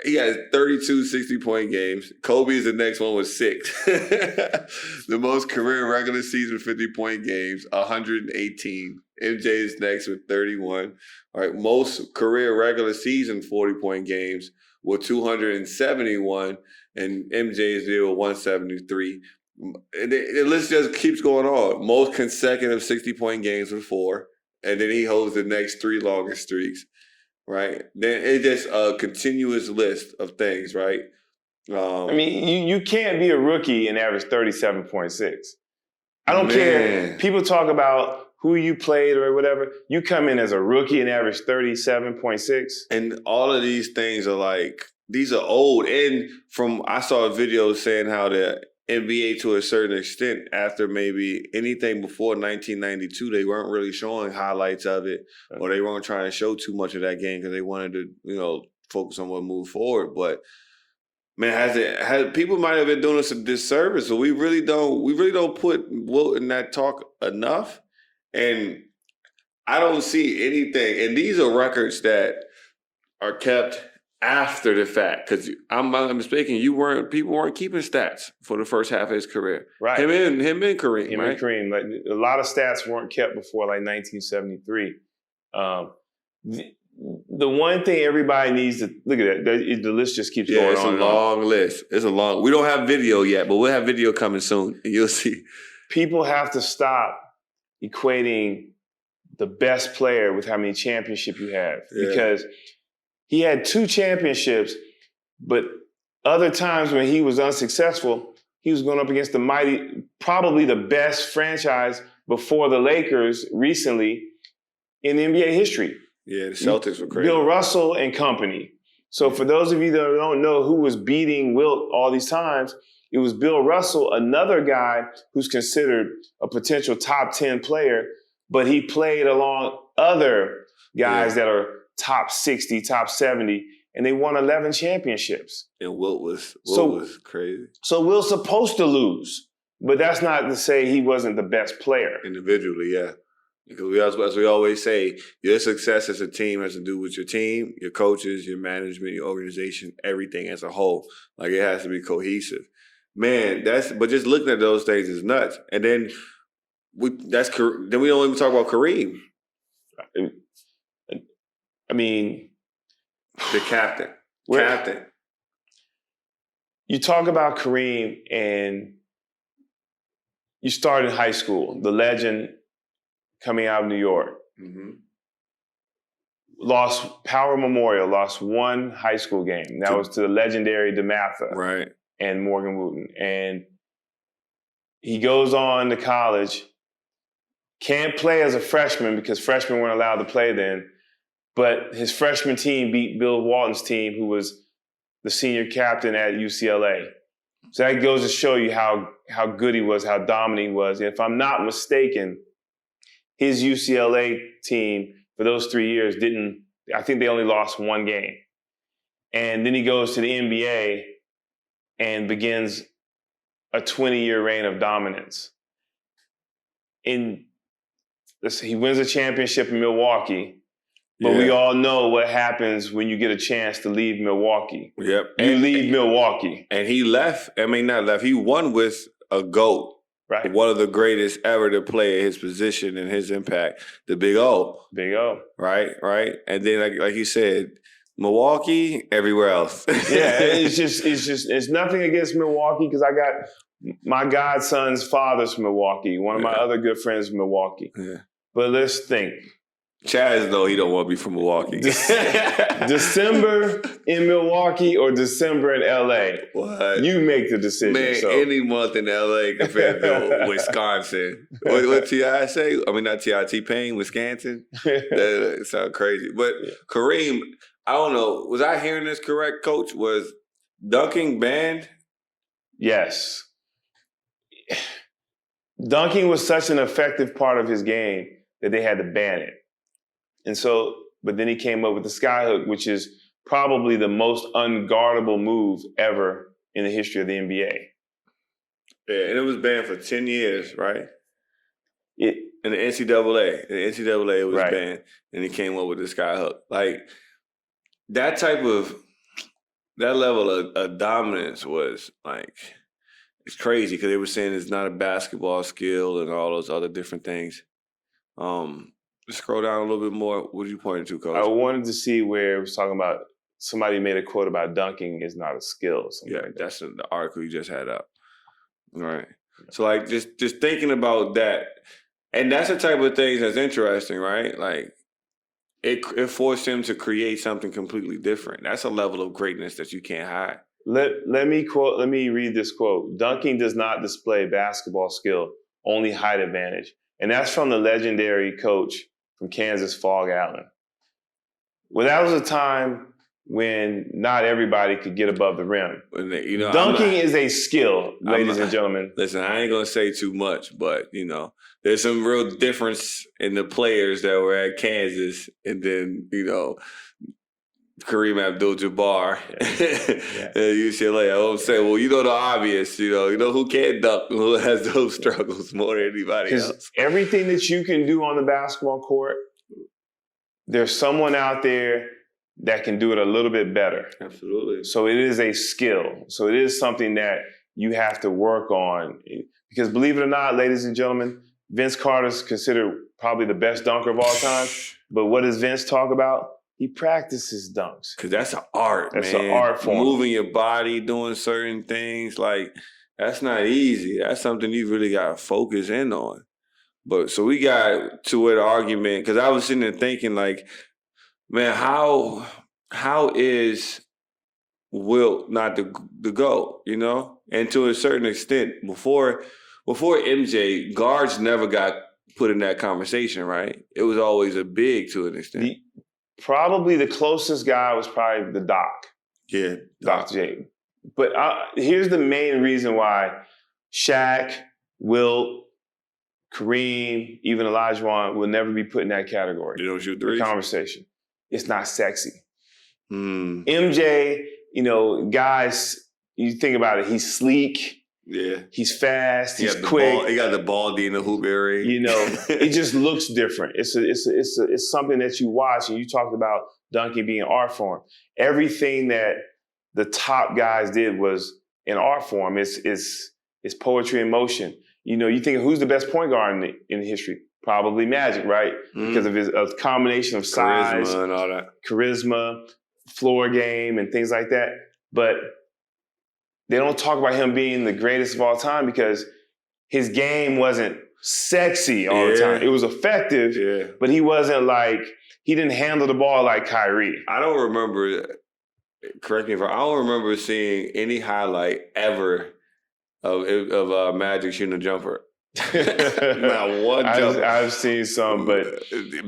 He had 32 60-point games. Kobe is the next one with 6. The most career regular season 50-point games, 118. MJ is next with 31. All right, most career regular season 40-point games with 271, and MJ is there with 173. And the list just keeps going on. Most consecutive 60-point games with 4. And then he holds the next 3 longest streaks, right? Then it's just a continuous list of things, right? You can't be a rookie and average 37.6. I don't care. People talk about who you played or whatever. You come in as a rookie and average 37.6. And all of these things are these are old. And I saw a video saying how the NBA, to a certain extent, after maybe anything before 1992, they weren't really showing highlights of it, or they weren't trying to show too much of that game because they wanted to, focus on what moved forward. But man, people might have been doing us a disservice. So we really don't put Wilt in that talk enough. And I don't see anything. And these are records that are kept after the fact, because I'm not mistaken, people weren't keeping stats for the first half of his career. Right. Him and Kareem. Him and Kareem. A lot of stats weren't kept before 1973. The one thing everybody needs to look at the list just keeps going on. It's a long list. We don't have video yet, but we'll have video coming soon. You'll see. People have to stop equating the best player with how many championships you have, because he had 2 championships, but other times when he was unsuccessful, he was going up against the mighty, probably the best franchise before the Lakers recently in NBA history. Yeah, the Celtics were crazy. Bill Russell and company. So for those of you that don't know who was beating Wilt all these times, it was Bill Russell, another guy who's considered a potential top 10 player, but he played along other guys that are top 60, top 70, and they won 11 championships. And Wilt was crazy. So Wilt's supposed to lose, but that's not to say he wasn't the best player. Individually, yeah. Because as we always say, your success as a team has to do with your team, your coaches, your management, your organization, everything as a whole. It has to be cohesive. Man, but just looking at those things is nuts. And then we don't even talk about Kareem. The captain. You talk about Kareem, and you start in high school, the legend coming out of New York. Mm-hmm. Power Memorial lost one high school game. That was to the legendary DeMatha and Morgan Wooten. And he goes on to college, can't play as a freshman because freshmen weren't allowed to play then, but his freshman team beat Bill Walton's team, who was the senior captain at UCLA. So that goes to show you how good he was, how dominant he was. And if I'm not mistaken, his UCLA team for those 3 years I think they only lost one game. And then he goes to the NBA and begins a 20-year reign of dominance. He wins a championship in Milwaukee, but we all know what happens when you get a chance to leave Milwaukee. Yep. You leave Milwaukee. And he left, not left, he won with a GOAT. Right. One of the greatest ever to play at his position and his impact, the Big O. Big O. Right. And then, like you said, Milwaukee, everywhere else. It's nothing against Milwaukee because I got my godson's father's from Milwaukee. One of my other good friends from Milwaukee. Yeah. But let's think. Chaz, though, he don't want to be from Milwaukee. December in Milwaukee or December in L.A.? What? You make the decision. Man, any month in L.A. compared to Wisconsin. What T.I. say? Not T.I. T-Pain, Wisconsin? That sounds crazy. But Kareem, I don't know. Was I hearing this correct, Coach? Was dunking banned? Yes. Dunking was such an effective part of his game that they had to ban it. And so, but then he came up with the skyhook, which is probably the most unguardable move ever in the history of the NBA. Yeah, and it was banned for 10 years, right? In the NCAA. The NCAA was banned, and he came up with the skyhook. Like, that level of dominance was, like, it's crazy because they were saying it's not a basketball skill and all those other different things. Scroll down a little bit more. What are you pointing to, Coach? I wanted to see where it was talking about somebody made a quote about dunking is not a skill. That's the article you just had up. All right. So, like, just thinking about that, and that's the type of things that's interesting, right? Like, it forced him to create something completely different. That's a level of greatness that you can't hide. Let me read this quote. Dunking does not display basketball skill, only height advantage. And that's from the legendary coach from Kansas, Fog Allen. Well, that was a time when not everybody could get above the rim. Dunking is a skill, ladies and gentlemen. Listen, I ain't going to say too much, but, there's some real difference in the players that were at Kansas and then, Kareem Abdul-Jabbar at UCLA. I won't say, well, the obvious, who can't dunk, who has those struggles more than anybody else. Everything that you can do on the basketball court, there's someone out there that can do it a little bit better. Absolutely. So it is a skill. So it is something that you have to work on. Because believe it or not, ladies and gentlemen, Vince Carter's considered probably the best dunker of all time. But what does Vince talk about? He practices dunks. Because that's an art, man. That's an art form. Moving your body, doing certain things, like, that's not easy. That's something you really got to focus in on. But so we got to an argument, because I was sitting there thinking, like, man, how is Wilt not the GOAT, And to a certain extent, before MJ, guards never got put in that conversation, right? It was always a big to an extent. Probably the closest guy was probably the Doc. Yeah. Dr. J. But here's the main reason why Shaq, Wilt, Kareem, even Olajuwon will never be put in that category. You don't shoot threes? The conversation. It's not sexy. MJ, guys, you think about it, he's sleek. Yeah. He's fast. He's quick. He got the ball D in the hoop area. It just looks different. It's something that you watch, and you talked about dunking being art form. Everything that the top guys did was in art form. It's poetry in motion. You think of who's the best point guard in history? Probably Magic, right? Because of his combination of size, charisma and all that, charisma, floor game, and things like that. But they don't talk about him being the greatest of all time because his game wasn't sexy all the time. It was effective, but he wasn't like he didn't handle the ball like Kyrie. I don't remember. Correct me if I don't remember seeing any highlight ever of Magic shooting a jumper. Not one jumper. I've seen some, but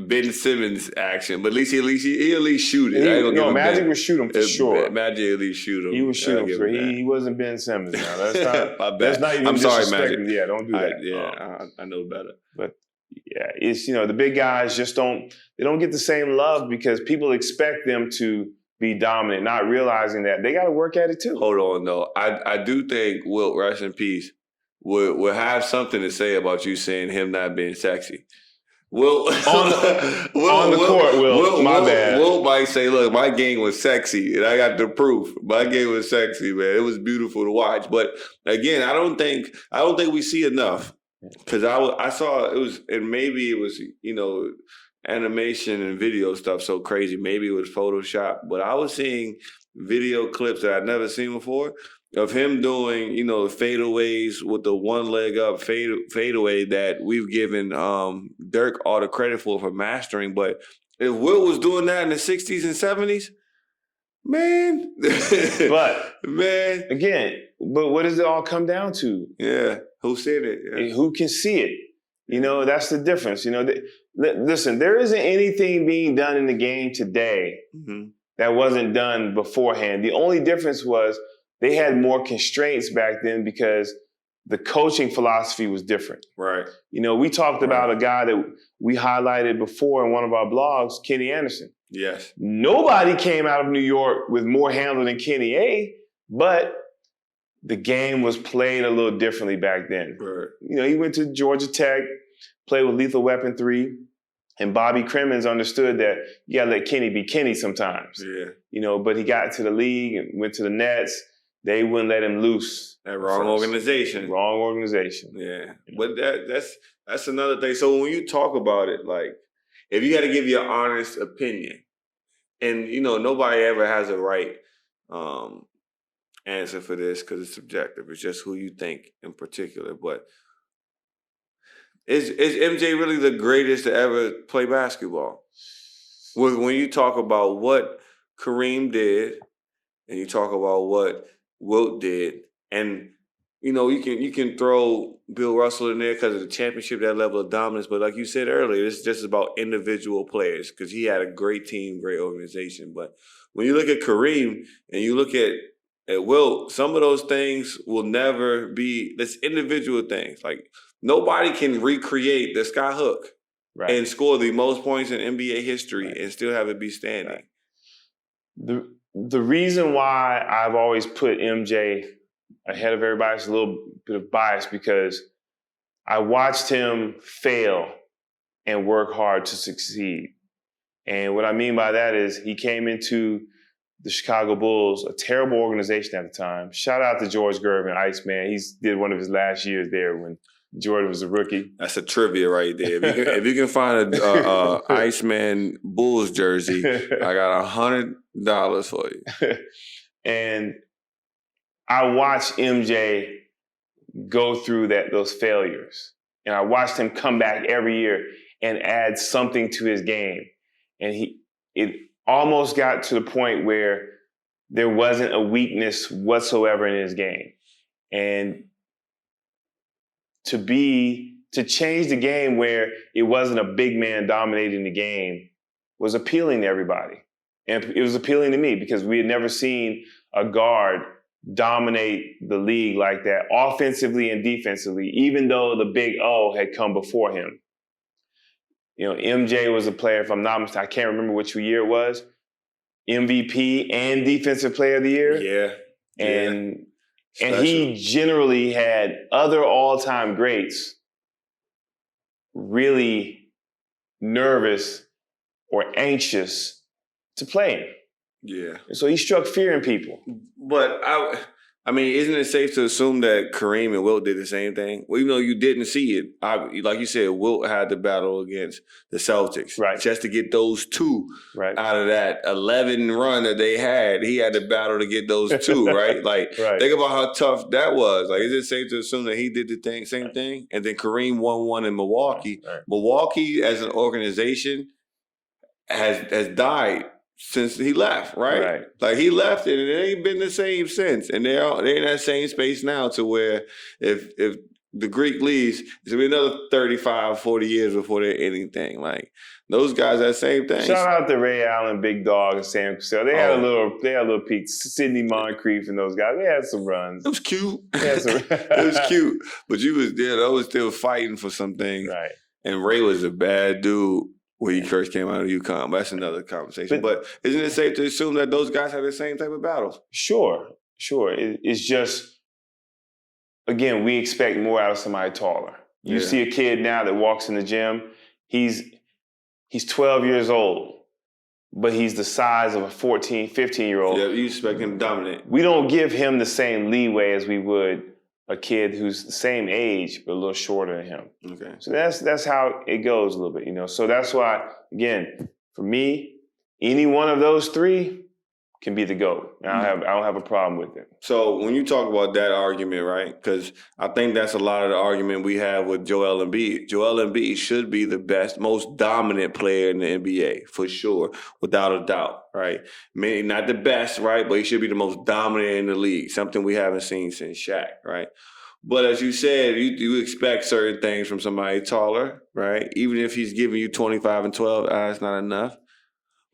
Ben Simmons action. But at least he shoot it. Magic would shoot him for sure. Magic at least shoot him. He would shoot him for he wasn't Ben Simmons now. That's not. That's not even. I'm sorry, Magic. Yeah, don't do that. I know better. But yeah, it's the big guys just don't get the same love because people expect them to be dominant, not realizing that they got to work at it too. Hold on, though. I do think Wilt, rest in peace, will have something to say about you saying him not being sexy. Wilt on the court, Wilt, my bad. Wilt might say, "Look, my game was sexy, and I got the proof. My game was sexy, man. It was beautiful to watch." But again, I don't think we see enough because I saw it was, and maybe it was animation and video stuff so crazy. Maybe it was Photoshop, but I was seeing video clips that I'd never seen before of him doing, fadeaways with the one leg up fadeaway that we've given Dirk all the credit for mastering. But if Wilt was doing that in the 60s and 70s, man. But what does it all come down to? Yeah, who said it? Yeah. Who can see it? That's the difference. Listen, there isn't anything being done in the game today that wasn't done beforehand. The only difference was they had more constraints back then because the coaching philosophy was different. Right. We talked about a guy that we highlighted before in one of our blogs, Kenny Anderson. Yes. Nobody came out of New York with more handle than Kenny A, but the game was played a little differently back then. Right. He went to Georgia Tech, played with Lethal Weapon 3, and Bobby Crimmins understood that you gotta let Kenny be Kenny sometimes. Yeah. But he got to the league and went to the Nets. They wouldn't let him loose. That wrong organization. Wrong organization. Yeah. But that's another thing. So when you talk about it, like, if you got to give your honest opinion, and, nobody ever has a right answer for this because it's subjective. It's just who you think in particular. But is MJ really the greatest to ever play basketball? When you talk about what Kareem did and you talk about what Wilt did, and you can throw Bill Russell in there because of the championship, that level of dominance. But like you said earlier, it's just about individual players because he had a great team, great organization. But when you look at Kareem and you look at Wilt, some of those things will never be. That's individual things. Like nobody can recreate the sky hook and score the most points in NBA history and still have it be standing. The reason why I've always put MJ ahead of everybody is a little bit of bias because I watched him fail and work hard to succeed. And what I mean by that is he came into the Chicago Bulls, a terrible organization at the time. Shout out to George Gervin, Iceman. He did one of his last years there when Jordan was a rookie. That's a trivia right there. If you can find a Iceman Bulls jersey, I got $100 for you. And I watched MJ go through those failures. And I watched him come back every year and add something to his game. And it almost got to the point where there wasn't a weakness whatsoever in his game. And to change the game where it wasn't a big man dominating the game was appealing to everybody. And it was appealing to me because we had never seen a guard dominate the league like that, offensively and defensively, even though the big O had come before him. MJ was a player, if I'm not mistaken, I can't remember which year it was, MVP and Defensive Player of the Year. Yeah. And he generally had other all-time greats really nervous or anxious to play him. Yeah. So he struck fear in people. But isn't it safe to assume that Kareem and Wilt did the same thing? Well, even though you didn't see it, like you said, Wilt had the battle against the Celtics. Right. Just to get those two out of that 11 run that they had, he had to battle to get those two, right? Like, think about how tough that was. Like, is it safe to assume that he did the same thing? And then Kareem won one in Milwaukee. Right. Milwaukee, as an organization, has died since he left, right? Like he left and it ain't been the same since. And they're in that same space now to where if the Greek leaves, it's gonna be another 35, 40 years before they're anything. Like those guys, that same thing. Shout out to Ray Allen, Big Dog, and Sam Cassell. They had a little peak. Sidney Moncrief and those guys, they had some runs. It was cute. It was cute. But you was there, I was still fighting for some things. Right. And Ray was a bad dude when he first came out of UConn. But that's another conversation. But isn't it safe to assume that those guys have the same type of battles? Sure. It's just, again, we expect more out of somebody taller. You see a kid now that walks in the gym, he's 12 years old, but he's the size of a 14, 15-year-old. Yeah, you expect him to dominate. We don't give him the same leeway as we would a kid who's the same age, but a little shorter than him. Okay. So that's how it goes a little bit, you know. So that's why, again, for me, any one of those three can be the GOAT. I don't have a problem with it. So when you talk about that argument, right, because I think that's a lot of the argument we have with Joel Embiid. Joel Embiid should be the best, most dominant player in the NBA, for sure, without a doubt, right? Maybe not the best, right, but he should be the most dominant in the league, something we haven't seen since Shaq, right? But as you said, you expect certain things from somebody taller, right? Even if he's giving you 25 and 12, that's not enough.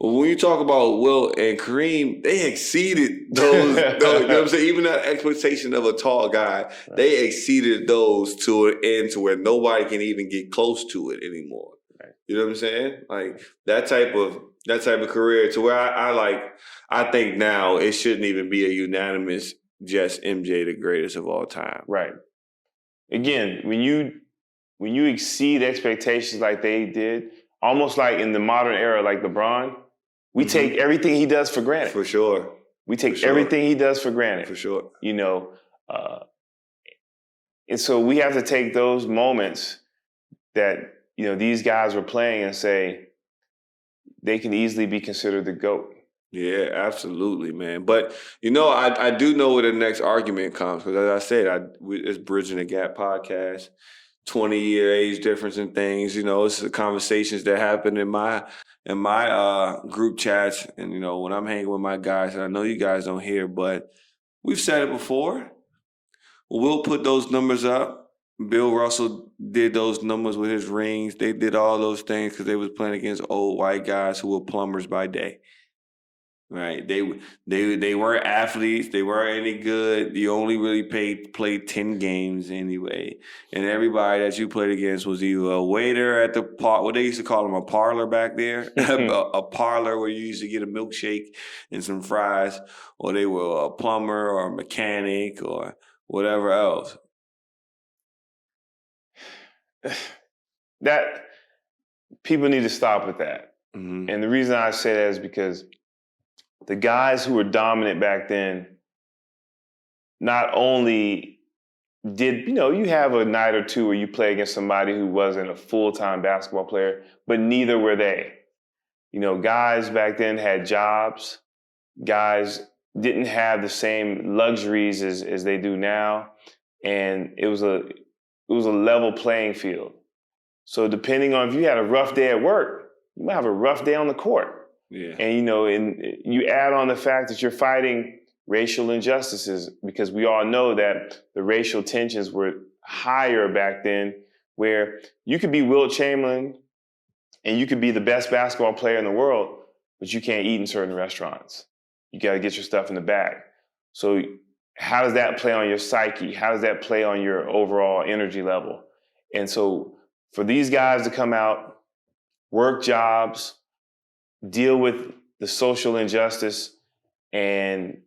Well, when you talk about Wilt and Kareem, they exceeded those, you know what I'm saying? Even that expectation of a tall guy, right. They exceeded those to an end to where nobody can even get close to it anymore. Right. You know what I'm saying? Like that type of career to where I think now it shouldn't even be a unanimous just MJ the greatest of all time. Right. Again, when you exceed expectations like they did, almost like in the modern era, like LeBron, we take everything he does for granted. For sure. We take everything he does for granted. For sure. You know, and so we have to take those moments that, you know, these guys were playing and say they can easily be considered the GOAT. Yeah, absolutely, man. But, you know, I do know where the next argument comes because, as I said, it's Bridgin the Gap podcast. 20-year age difference and things, you know, it's the conversations that happen in my group chats. And, you know, when I'm hanging with my guys, and I know you guys don't hear, but we've said it before. We'll put those numbers up. Bill Russell did those numbers with his rings. They did all those things because they was playing against old white guys who were plumbers by day. Right, they weren't athletes. They weren't any good. You only really played 10 games anyway, and everybody that you played against was either a waiter at the what they used to call them, a parlor back there, a parlor where you used to get a milkshake and some fries, or they were a plumber or a mechanic or whatever else. That people need to stop with that, and the reason I say that is because the guys who were dominant back then, not only did, you know, you have a night or two where you play against somebody who wasn't a full-time basketball player, but neither were they. You know, guys back then had jobs. Guys didn't have the same luxuries as they do now. And it was a level playing field. So depending on if you had a rough day at work, you might have a rough day on the court. Yeah. And, you know, and you add on the fact that you're fighting racial injustices because we all know that the racial tensions were higher back then where you could be Wilt Chamberlain and you could be the best basketball player in the world, but you can't eat in certain restaurants. You got to get your stuff in the bag. So how does that play on your psyche? How does that play on your overall energy level? And so for these guys to come out, work jobs, deal with the social injustice and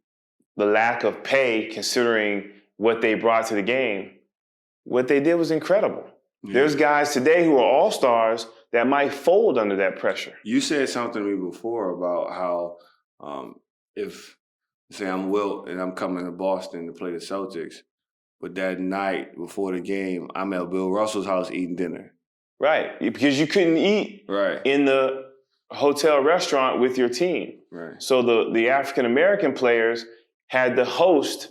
the lack of pay considering what they brought to the game, what they did was incredible. Yeah. There's guys today who are all-stars that might fold under that pressure. You said something to me before about how if, say I'm Wilt and I'm coming to Boston to play the Celtics, but that night before the game, I'm at Bill Russell's house eating dinner. Right, because you couldn't eat in the hotel restaurant with your team. Right. So the African-American players had to host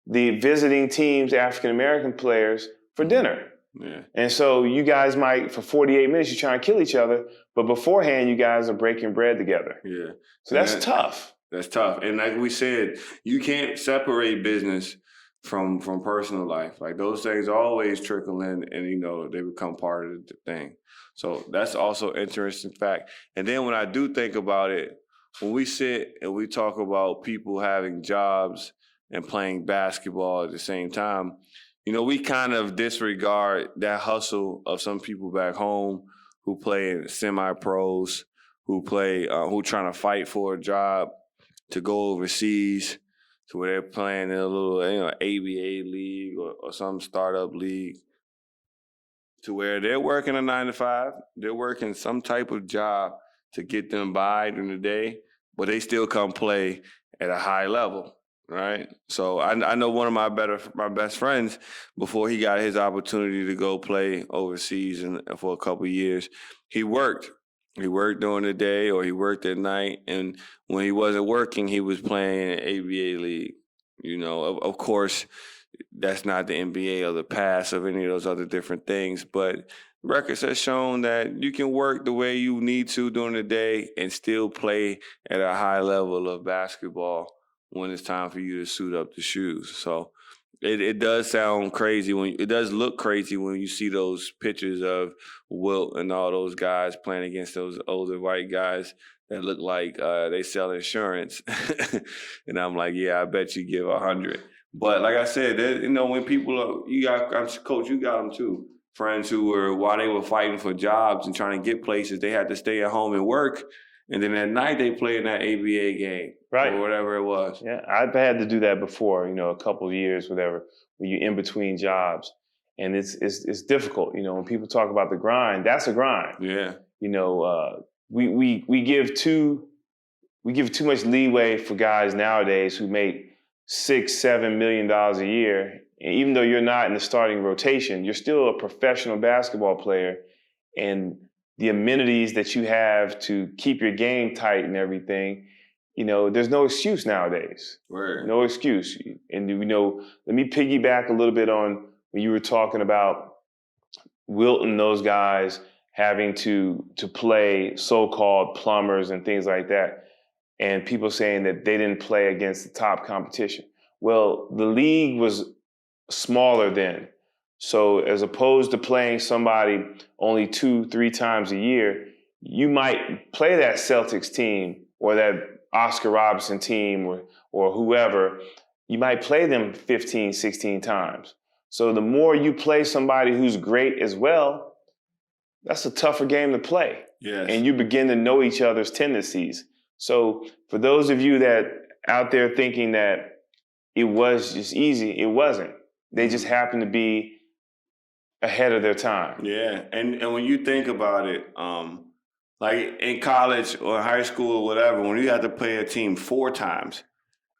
the visiting team's African-American players for dinner. Yeah. And so you guys might, for 48 minutes, you're trying to kill each other, but beforehand, you guys are breaking bread together. Yeah. So that's tough. That's tough. And like we said, you can't separate business from personal life. Like those things always trickle in and, you know, they become part of the thing. So that's also an interesting fact. And then when I do think about it, when we sit and we talk about people having jobs and playing basketball at the same time, you know, we kind of disregard that hustle of some people back home who play in semi-pros, who trying to fight for a job to go overseas to where they're playing in a little, you know, ABA league or some startup league, to where they're working a 9 to 5, they're working some type of job to get them by during the day, but they still come play at a high level. Right. So I know one of my best friends, before he got his opportunity to go play overseas for a couple of years, he worked. He worked during the day or he worked at night. And when he wasn't working, he was playing in ABA league. You know, of course, that's not the NBA or the pass of any of those other different things. But records have shown that you can work the way you need to during the day and still play at a high level of basketball when it's time for you to suit up the shoes. So it does sound crazy it does look crazy when you see those pictures of Wilt and all those guys playing against those older white guys that look like they sell insurance. And I'm like, yeah, I bet you give 100. But like I said, you know, when people I'm coach, you got them too. Friends who were, while they were fighting for jobs and trying to get places, they had to stay at home and work. And then at night they play in that ABA game, right, or whatever it was. Yeah, I've had to do that before. You know, a couple of years, whatever, when you're in between jobs, and it's difficult. You know, when people talk about the grind, that's a grind. Yeah. You know, we give too much leeway for guys nowadays who make $6-7 million a year. And even though you're not in the starting rotation, you're still a professional basketball player, and the amenities that you have to keep your game tight and everything, you know, there's no excuse nowadays. Word. No excuse. And, you know, let me piggyback a little bit on when you were talking about Wilt and those guys having to play so-called plumbers and things like that, and people saying that they didn't play against the top competition. Well, the league was smaller then. So as opposed to playing somebody only 2-3 times a year, you might play that Celtics team or that Oscar Robertson team or whoever. You might play them 15, 16 times. So the more you play somebody who's great as well, that's a tougher game to play. Yes. And you begin to know each other's tendencies. So for those of you that out there thinking that it was just easy, it wasn't. They just happened to be ahead of their time. Yeah, and when you think about it, like in college or high school or whatever, when you have to play a team 4 times,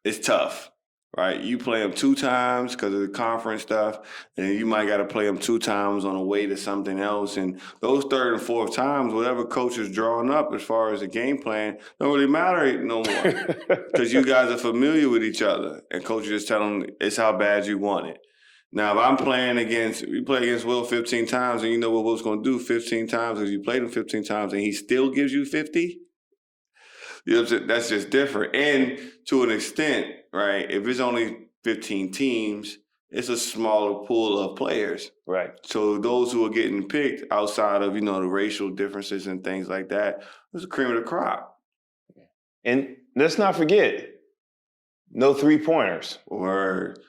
it's tough, right? You play them 2 times because of the conference stuff, and you might got to play them 2 times on the way to something else. And those 3rd and 4th times, whatever coach is drawing up as far as the game plan, don't really matter no more because you guys are familiar with each other, and coach is just telling them it's how bad you want it. Now, if I'm playing we play against Will 15 times, and you know what Will's going to do 15 times because you played him 15 times, and he still gives you 50, you know what I'm saying? That's just different. And to an extent, right, if it's only 15 teams, it's a smaller pool of players. Right. So those who are getting picked outside of, you know, the racial differences and things like that, it's the cream of the crop. And let's not forget, no 3-pointers. Word.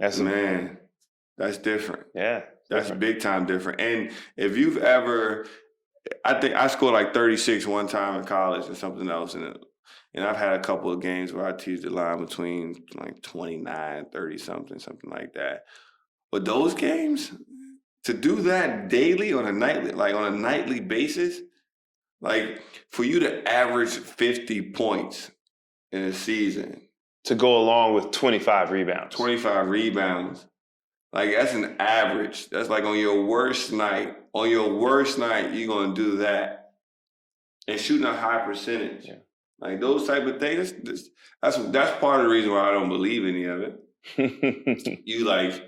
That's different. Yeah. That's big time different. And if you've ever, I think I scored like 36 one time in college or something else. And I've had a couple of games where I teased the line between like 29, 30 something like that. But those games, to do that daily on a nightly basis, like for you to average 50 points in a season. To go along with 25 rebounds. 25 rebounds. Like, that's an average. That's like on your worst night. On your worst night, you're going to do that. And shooting a high percentage. Yeah. Like, those type of things, that's part of the reason why I don't believe any of it. That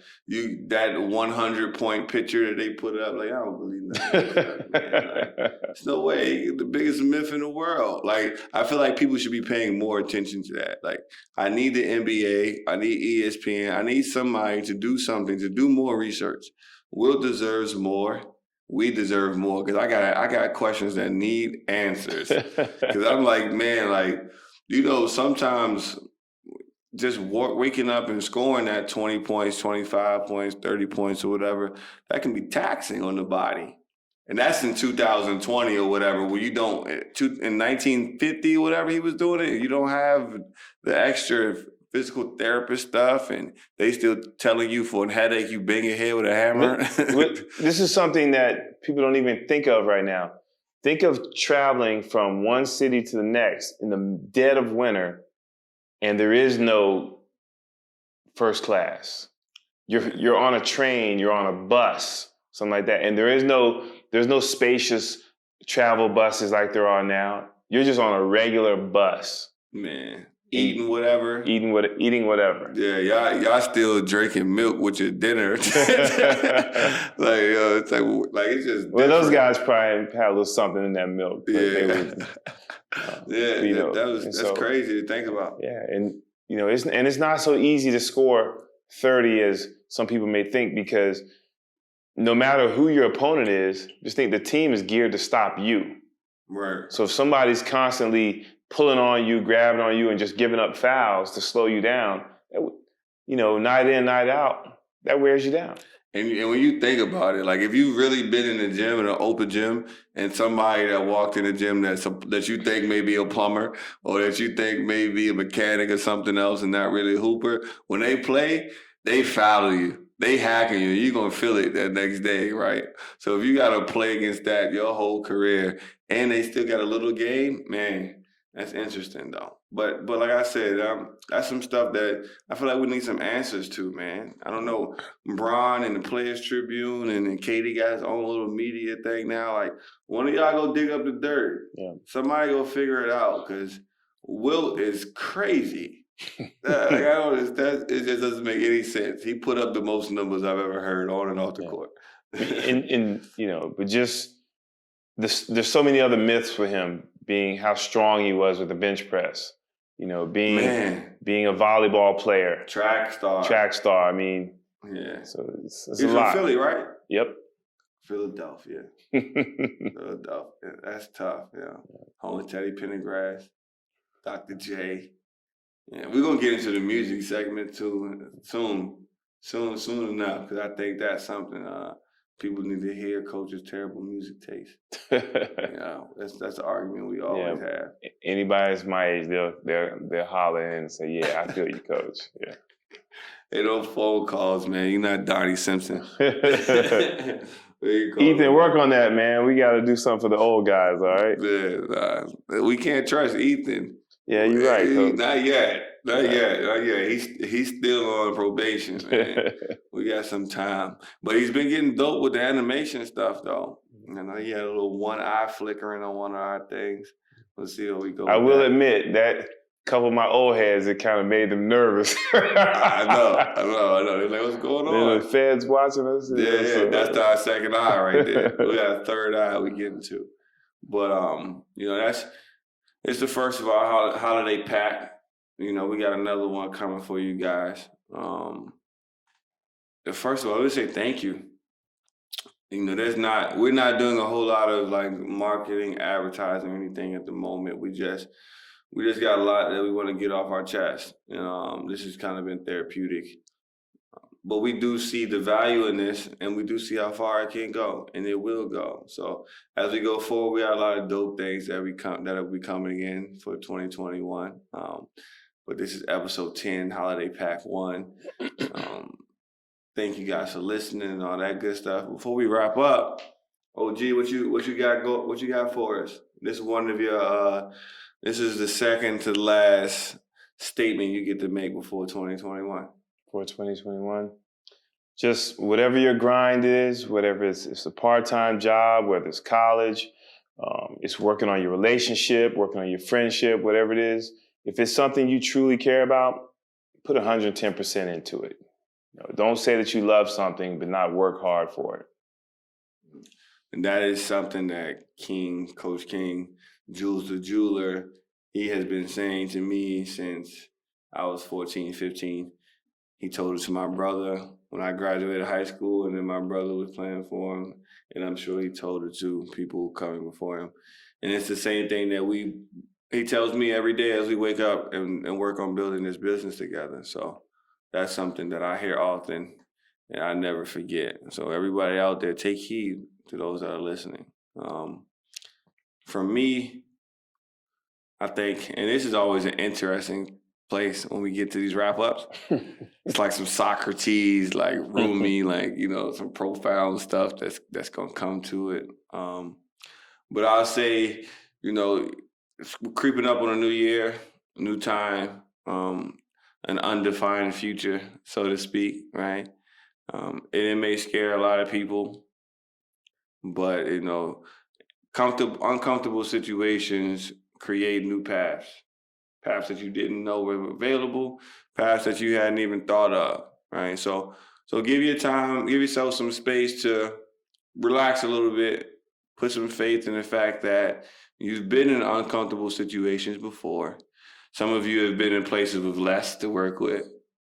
100-point picture that they put up, like, I don't believe that. Man, there's no way. The biggest myth in the world. Like, I feel like people should be paying more attention to that. Like, I need the NBA, I need ESPN, I need somebody to do something, to do more research. Will deserves more. We deserve more, because I got questions that need answers. Because I'm like, man, like, sometimes just waking up and scoring that 20 points, 25 points, 30 points or whatever, that can be taxing on the body. And that's in 2020 or whatever, where you don't, in 1950 or whatever he was doing it, you don't have the extra physical therapist stuff, and they still telling you for a headache, you bang your head with a hammer. This is something that people don't even think of right now. Think of traveling from one city to the next in the dead of winter, and there is no first class. You're on a train, you're on a bus, something like that, and there's no spacious travel buses like there are now. You're just on a regular bus. Man. Eating whatever. Eating whatever. Yeah, y'all still drinking milk with your dinner. It's just. Well, those guys probably had a little something in that milk. Yeah. That's crazy to think about. Yeah, and it's not so easy to score 30 as some people may think, because no matter who your opponent is, just think the team is geared to stop you. Right. So if somebody's constantly pulling on you, grabbing on you, and just giving up fouls to slow you down, night in, night out, that wears you down. And when you think about it, like, if you've really been in the gym, in an open gym, and somebody that walked in the gym that you think may be a plumber, or that you think may be a mechanic or something else and not really a hooper, when they play, they foul you. They hacking you. You're going to feel it that next day, right? So if you got to play against that your whole career, and they still got a little game, man, that's interesting, though. But like I said, that's some stuff that I feel like we need some answers to, man. I don't know. Bron and the Players Tribune and then Katie got his own little media thing now. Like, one of y'all go dig up the dirt. Yeah. Somebody go figure it out, because Wilt is crazy. It just doesn't make any sense. He put up the most numbers I've ever heard on and off the court. But just there's so many other myths for him, being how strong he was with the bench press, being a volleyball player, track star. I mean, yeah. So it's a lot. From Philly, right? Yep. Philadelphia. Philadelphia. That's tough. Yeah. Home with Teddy Pendergrass, Dr. J. Yeah, we're gonna get into the music segment too soon enough, because I think that's something people need to hear. Coach's terrible music taste. That's the argument we always have. Anybody's my age, they'll holler in and say, "Yeah, I feel you, Coach." Yeah. Hey, those phone calls, man. You're not Donnie Simpson. Ethan, work on that, man. We got to do something for the old guys, all right? Yeah, we can't trust Ethan. Yeah, you're right, Coach. Not yet. He's still on probation, man. We got some time. But he's been getting dope with the animation stuff, though. He had a little one eye flickering on one of our things. Let's see how we go. I will admit that couple of my old heads, it kind of made them nervous. I know. They're like, what's going on? The feds watching us. Yeah, that's our second eye right there. We got a third eye we get into. But, it's the first of our holiday pack. We got another one coming for you guys. First of all, let's say thank you. We're not doing a whole lot of like marketing, advertising, anything at the moment. We just got a lot that we want to get off our chest. This has kind of been therapeutic. But we do see the value in this, and we do see how far it can go, and it will go. So as we go forward, we got a lot of dope things that will be coming in for 2021. But this is episode 10, Holiday Pack 1. Thank you guys for listening and all that good stuff. Before we wrap up, OG, what you got for us? This is one of your. This is the second to last statement you get to make before 2021. For 2021, just whatever your grind is, whatever it's a part-time job, whether it's college, it's working on your relationship, working on your friendship, whatever it is. If it's something you truly care about, put 110% into it. Don't say that you love something, but not work hard for it. And that is something that Coach King, Jules the Jeweler, he has been saying to me since I was 14, 15. He told it to my brother when I graduated high school, and then my brother was playing for him, and I'm sure he told it to people coming before him. And it's the same thing that he tells me every day as we wake up and work on building this business together. So that's something that I hear often and I never forget. So everybody out there, take heed to those that are listening. For me, I think, and this is always an interesting place when we get to these wrap-ups. It's like some Socrates, like Rumi, like, some profound stuff that's going to come to it. But I'll say, it's creeping up on a new year, a new time, an undefined future, so to speak, right? And it may scare a lot of people, but, uncomfortable situations create new paths that you didn't know were available, paths that you hadn't even thought of, right? So give yourself some space to relax a little bit, put some faith in the fact that you've been in uncomfortable situations before. Some of you have been in places with less to work with,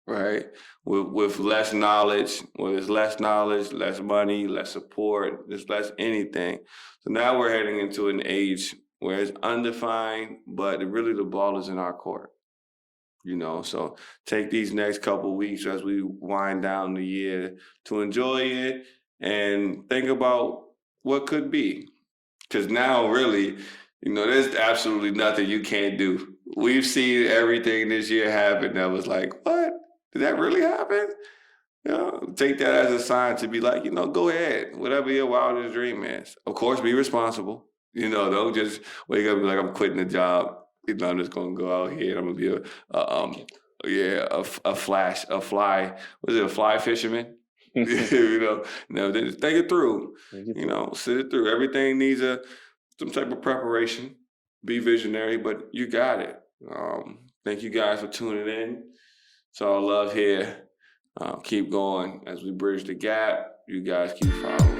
right? With less knowledge, where there's less knowledge, less money, less support, there's less anything. So now we're heading into an age where it's undefined, but really the ball is in our court. So take these next couple of weeks as we wind down the year to enjoy it and think about what could be. Because now really, there's absolutely nothing you can't do. We've seen everything this year happen that was like, what? Did that really happen? Take that as a sign to be like, go ahead, whatever your wildest dream is. Of course, be responsible. Don't just wake up and be like, I'm quitting the job. I'm just gonna go out here and I'm gonna be a fly fisherman? No, just think it through. Sit it through. Everything needs some type of preparation. Be visionary, but you got it. Thank you guys for tuning in. It's all love here. Keep going as we bridge the gap. You guys keep following.